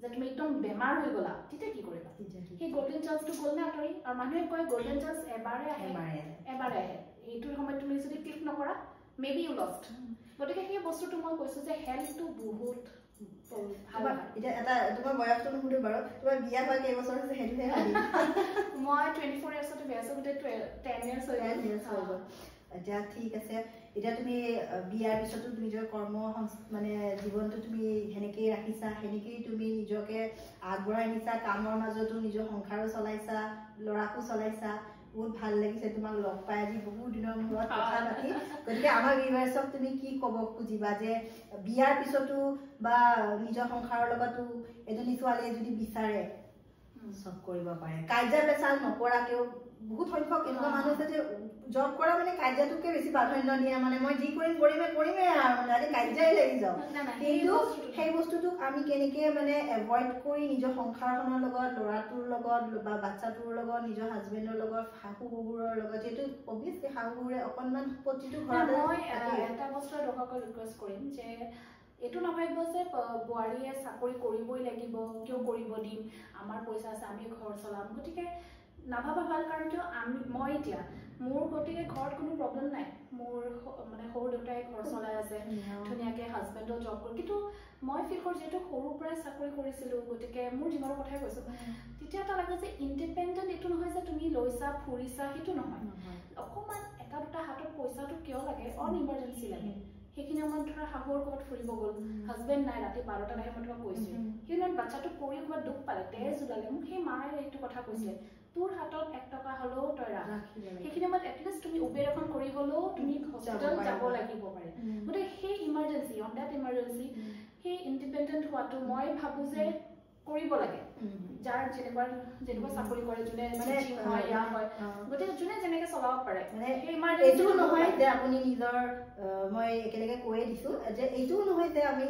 যে তুমি একদম বেমাৰ হৈ গলা তেতিয়া কি কৰিবা সেই গোল্ডেন চান্সটো গ'ল না আঁতৰি আৰু মানুহে কয় গোল্ডেন চান্স এবাৰে আহে এইটোৰ সময়ত তুমি যদি ক্লিক নকৰা মেবি ইউ লষ্ট গতিকে সেই বস্তুটো মই কৈছো যে হেল্থটো বহুত এটা তোমাৰ বয়সটো নুসুধো বাৰু তোমাৰ বিয়া হোৱা কেইবছৰ হৈছে সেইটোহে মই 24 ইয়াৰ্ছতে বিয়া হৈছো গোটেই 10 ইয়াৰ্ছ হৈ গ'ল এতিয়া ঠিক আছে এতিয়া তুমি বিয়াৰ পিছতো নিজৰ কৰ্ম মানে জীৱনটো তুমি হেনেকেই ৰাখিছা হেনেকেই তুমি নিজকে আগবঢ়াই নিছা কামৰ মাজতো নিজৰ সংসাৰো চলাইছা ল'ৰাকো চলাইছা বহুত ভাল লাগিছে তোমাক লগ পাই আজি বহুত দিনৰ মূৰত কথা পাতি গতিকে আমাৰ ভিউৱাৰ্ছক তুমি কি ক'ব খুজিবা যে বিয়াৰ পিছতো বা নিজৰ সংসাৰৰ লগতো এজনী ছোৱালীয়ে যদি বিচাৰে সব কৰিব পাৰে কাৰ্য্য পেছাল নকৰাকেও বহুত সংখ্যক এনেকুৱা মানুহ আছে যে জব কৰা মানে কাৰ্য্যটোকে বেছি প্ৰাধান্য দিয়ে মানে মই যি কৰিমে আৰু মানে কাৰ্য্যই লাগি যাওঁ কিন্তু সেই বস্তুটোক আমি কেনেকে মানে এভয়েড কৰি নিজৰ সংসাৰখনৰ লগত ল'ৰাটোৰ লগত বা বাচ্চাটোৰ লগত নিজৰ হাজবেণ্ডৰ লগত শাহু শহুৰৰ লগত যেটো অবভিয়াছলি শাহু শহুৰে অকনমান প্ৰতিটো ঘৰতে মই এটা বস্তু দৰকাৰকৈ ৰিকুৱেষ্ট কৰিম যে এটো নভাবিব যে বুৱাৰীয়ে চাকৰি কৰিবই লাগিব কিয় কৰিব দিম আমাৰ পইচা আছে আমি ঘৰ চলাম গতিকে নাভাবা ভাল কাৰণ কিয় মই এতিয়া মোৰ গতিকে ঘৰত কোনো প্ৰবলেম নাই মোৰ মানে সৰু দেউতাই ঘৰ চলাই আছে ধুনীয়াকে হাজবেণ্ডো জব কৰে কিন্তু মই ফিল কৰোঁ যেটো সৰুৰ পৰাই চাকৰি কৰিছিলো গতিকে মোৰ জীৱনৰ কথাই কৈছো তেতিয়া এটা লাগে যে ইণ্ডিপেণ্ডেণ্ট এটো নহয় যে তুমি লৈছা ফুৰিছা সেইটো নহয় অকমান এটা দুটা হাতত পইচাটো কিয় লাগে অন ইমাৰ্জেন্সি লাগে সেইখিনি আমাৰ ধৰা শাহুৰ ক'ৰবাত ফুৰিব গ'ল হাজবেণ্ড নাই ৰাতি 12টা নাহে মই তোমাক কৈছো কিন্তু বাচ্চাটো পৰি ক'ৰবাত দুখ পালে তেজ ওলালে মোক সেই মায়ে এইটো কথা কৈছিলে তোৰ হাতত 1 টকা হলেও তই ৰাখ সেইখিনি সময়ত এটলিষ্ট তুমি উবেৰ এখন কৰি হলেও তুমি হস্পিটেল যাব লাগিব পাৰে গতিকে সেই ইমাৰ্জেন্সি অন দ্যাট ইমাৰ্জেন্সি সেই ইণ্ডিপেণ্ডেণ্ট হোৱাটো মই ভাবো যে কৰিব লাগে যাৰ যেনেকুৱা চাকৰি কৰে যোনে টিচিং হয় ইয়া হয় গতিকে যোনে যেনেকৈ চলাব পাৰে মানে এইটোও নহয় যে আপুনি নিজৰ মই একেলগে কৈয়ে দিছোঁ যে এইটোও নহয় যে আমি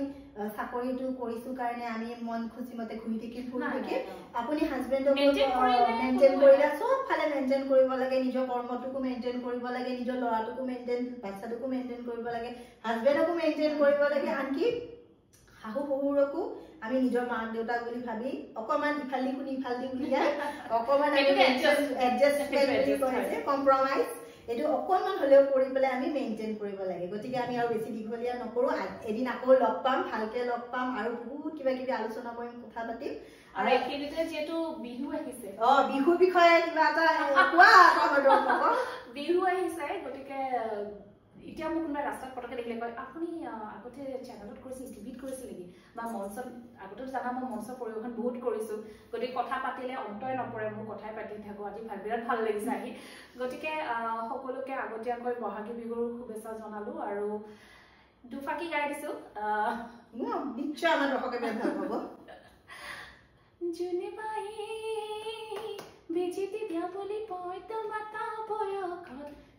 চাকৰিটো কৰিছোঁ কাৰণে আমি মন খুচিমতে ঘূৰি থাকিম ফুৰি থাকিম আপুনি হাজবেণ্ডক মেইনটেইন কৰিলে চবফালে মেইনটেইন কৰিব লাগে নিজৰ কৰ্মটোকো মেইনটেইন কৰিব লাগে নিজৰ ল'ৰাটোকো মেইনটেইন বাচ্চাটোকো মেইনটেইন কৰিব লাগে হাজবেণ্ডকো মেইনটেইন কৰিব লাগে আনকি শাহু শহুৰকো আমি নিজৰ মাক দেউতাক বুলি ভাবি অকণমান ইফালি শুনি ইফালি উলিয়াই অকণমান এডজাষ্টমেণ্ট বুলি কৈছে কম্প্ৰমাইজ এইটো অকণমান হ'লেও কৰি পেলাই আমি মেইনটেইন কৰিব লাগে গতিকে আমি আৰু বেছি দীঘলীয়া নকৰোঁ এদিন আকৌ লগ পাম ভালকৈ লগ পাম আৰু বহুত কিবা কিবি আলোচনা কৰিম কথা পাতিম আৰু এইখিনিতে যিহেতু বিহু আহিছে বিহুৰ বিষয়ে কিবা এটা কোৱা বিহু আহিছে গতিকে এতিয়া মোক কোনোবাই ৰাস্তাত পটকে দেখিলে কয় আপুনি আগতে চেনেলত কৰিছিল টিভিত কৰিছিল নেকি বা মঞ্চত আগতে জানা মই মঞ্চ পৰিৱেশন বহুত কৰিছোঁ গতিকে কথা পাতিলে অন্তই নপৰে মোৰ কথাই পাতি থাকোঁ আজি বিৰাট ভাল লাগিছে আহি গতিকে সকলোকে আগতীয়াকৈ বহাগী বিহুৰ শুভেচ্ছা জনালোঁ আৰু দুফাকি গাই দিছোঁ নিশ্চয় আমাৰ দৰ্শকে ভাল পাব জুনে বাই বেজিতি দিয়া বুলি পইত মাতা বয়সত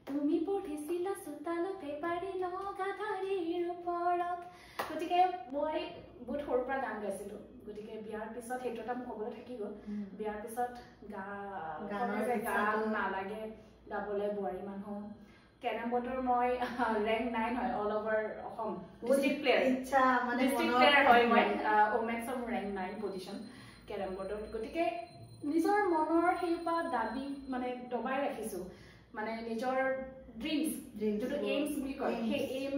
তুমি পঢ়িছিলা চোতালতে পাৰি লগাধাৰীৰ ওপৰত গতিকে মই বহুত সৰুৰ পৰা গান গাইছিলোঁ গতিকে বিয়াৰ পিছত সেইটো এটা মোক ক'বলৈ থাকি গ'ল বিয়াৰ পিছত গান নালাগে গাবলৈ বোৱাৰী মানুহ কেৰম বৰ্ডৰ মই ৰেংক 9 হয় all over Assam district player হয় মই ওমেন্সৰ মোৰ ৰেংক 9 পজিশ্যন কেৰম বৰ্ডৰ গতিকে নিজৰ মনৰ সেইপা দাবী মানে দবাই ৰাখিছোঁ মানে নিজৰ ড্ৰিমছ যোনটো এইমছ বুলি কয় সেই এইম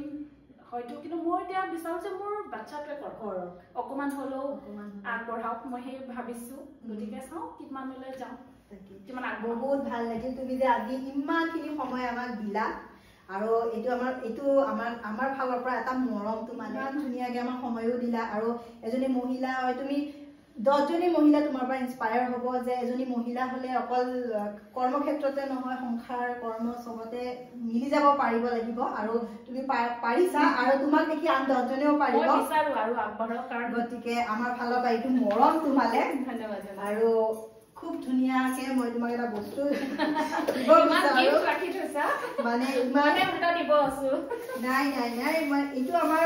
হয়তো কিন্তু মই এতিয়া বিচাৰোঁ যে মোৰ বাচ্চাটোৱে কৰক অকণমান হ'লেও আগবঢ়াওক মই সেই ভাবিছোঁ গতিকে চাওঁ কিমানলৈ যাওঁ কিমান বহুত ভাল লাগিল তুমি যে আজি ইমানখিনি সময় আমাক দিলা আৰু এইটো আমাৰ ফালৰ পৰা এটা মৰমটো মানে ইমান ধুনীয়াকৈ আমাৰ সময়ো দিলা আৰু এজনী মহিলা হয় তুমি 10জনী মহিলা তোমাৰ পৰা ইনস্পায়াৰ হ'ব যে এজনী মহিলা হ'লে অকল কৰ্মক্ষেত্ৰতে নহয় সংসাৰ কৰ্ম চবতে মিলি যাব পাৰিব লাগিব আৰু তুমি পাৰিছা আৰু তোমাক দেখি আন 10জনেও পাৰিব আৰু আগবঢ়াওক কাৰণ গতিকে আমাৰ ফালৰ পৰা এইটো মৰম তোমালে ধন্যবাদ আৰু খুব ধুনীয়াকৈ মই তোমাক এটা বস্তু দিব বিচাৰোঁ মানে নাই মই এইটো আমাৰ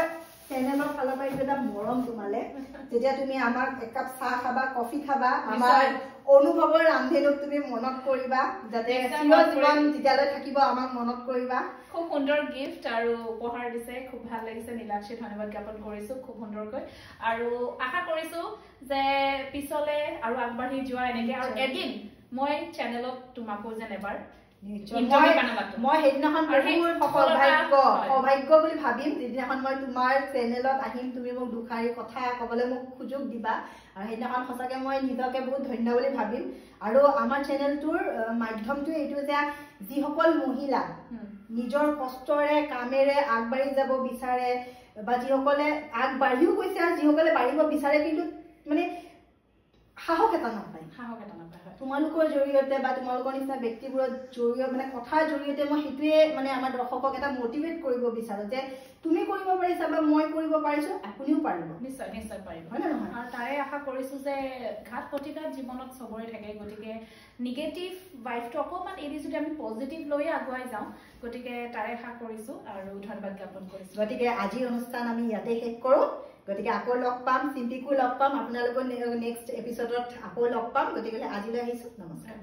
চেনেলৰ ফালৰ পৰা এইটো এটা মৰম তোমালে যেতিয়া তুমি আমাক একাপ চাহ খাবা কফি খাবা আমাৰ অনুভৱৰ ৰান্ধেনুক তুমি মনত কৰিবা যাতে চিৰজীৱন যেতিয়ালৈ থাকিব আমাক মনত কৰিবা খুব সুন্দৰ গিফ্ট আৰু উপহাৰ দিছে খুব ভাল লাগিছে নীলাক্ষী ধন্যবাদ জ্ঞাপন কৰিছোঁ খুব সুন্দৰকৈ আৰু আশা কৰিছোঁ যে পিছলৈ আৰু আগবাঢ়ি যোৱা এনেকৈ আৰু এদিন মই চেনেলত তোমাকো যেন এবাৰ মই সেইদিনাখন সৌভাগ্য বুলি ভাবিম যিদিনাখন মই তোমাৰ চেনেলত আহিম তুমি মোক দুষাৰী কথা ক'বলৈ মোক সুযোগ দিবা আৰু সেইদিনাখন সঁচাকৈ মই নিজকে বহুত ধন্য বুলি ভাবিম আৰু আমাৰ চেনেলটোৰ মাধ্যমটো এইটো যে যিসকল মহিলা নিজৰ কষ্টৰে কামেৰে আগবাঢ়ি যাব বিচাৰে বা যিসকলে আগবাঢ়িও গৈছে আৰু যিসকলে বাঢ়িব বিচাৰে কিন্তু মানে সাহস এটা নাপায় তোমালোকৰ জৰিয়তে বা তোমালোকৰ নিচিনা ব্যক্তিবোৰৰ জৰিয়তে মানে কথাৰ জৰিয়তে মই সেইটোৱে মানে আমাৰ দৰ্শকক এটা মটিভেট কৰিব বিচাৰোঁ যে তুমি কৰিব পাৰিছা বা মই কৰিব পাৰিছোঁ আপুনিও পাৰিব নিশ্চয় পাৰিব হয় নে নহয় আৰু তাৰে আশা কৰিছোঁ যে ঘাট প্ৰতিঘাত জীৱনত চবৰে থাকে গতিকে নিগেটিভ ভাইবটো অকণমান এৰি যদি আমি পজিটিভ লৈয়ে আগুৱাই যাওঁ গতিকে তাৰে আশা কৰিছোঁ আৰু ধন্যবাদ জ্ঞাপন কৰিছোঁ গতিকে আজিৰ অনুষ্ঠান আমি ইয়াতে শেষ কৰোঁ গতিকে আকৌ লগ পাম চিম্পিকো লগ পাম আপোনালোকৰ নেক্সট এপিছডত আকৌ লগ পাম গতিকে আজিলৈ আহিছোঁ নমস্কাৰ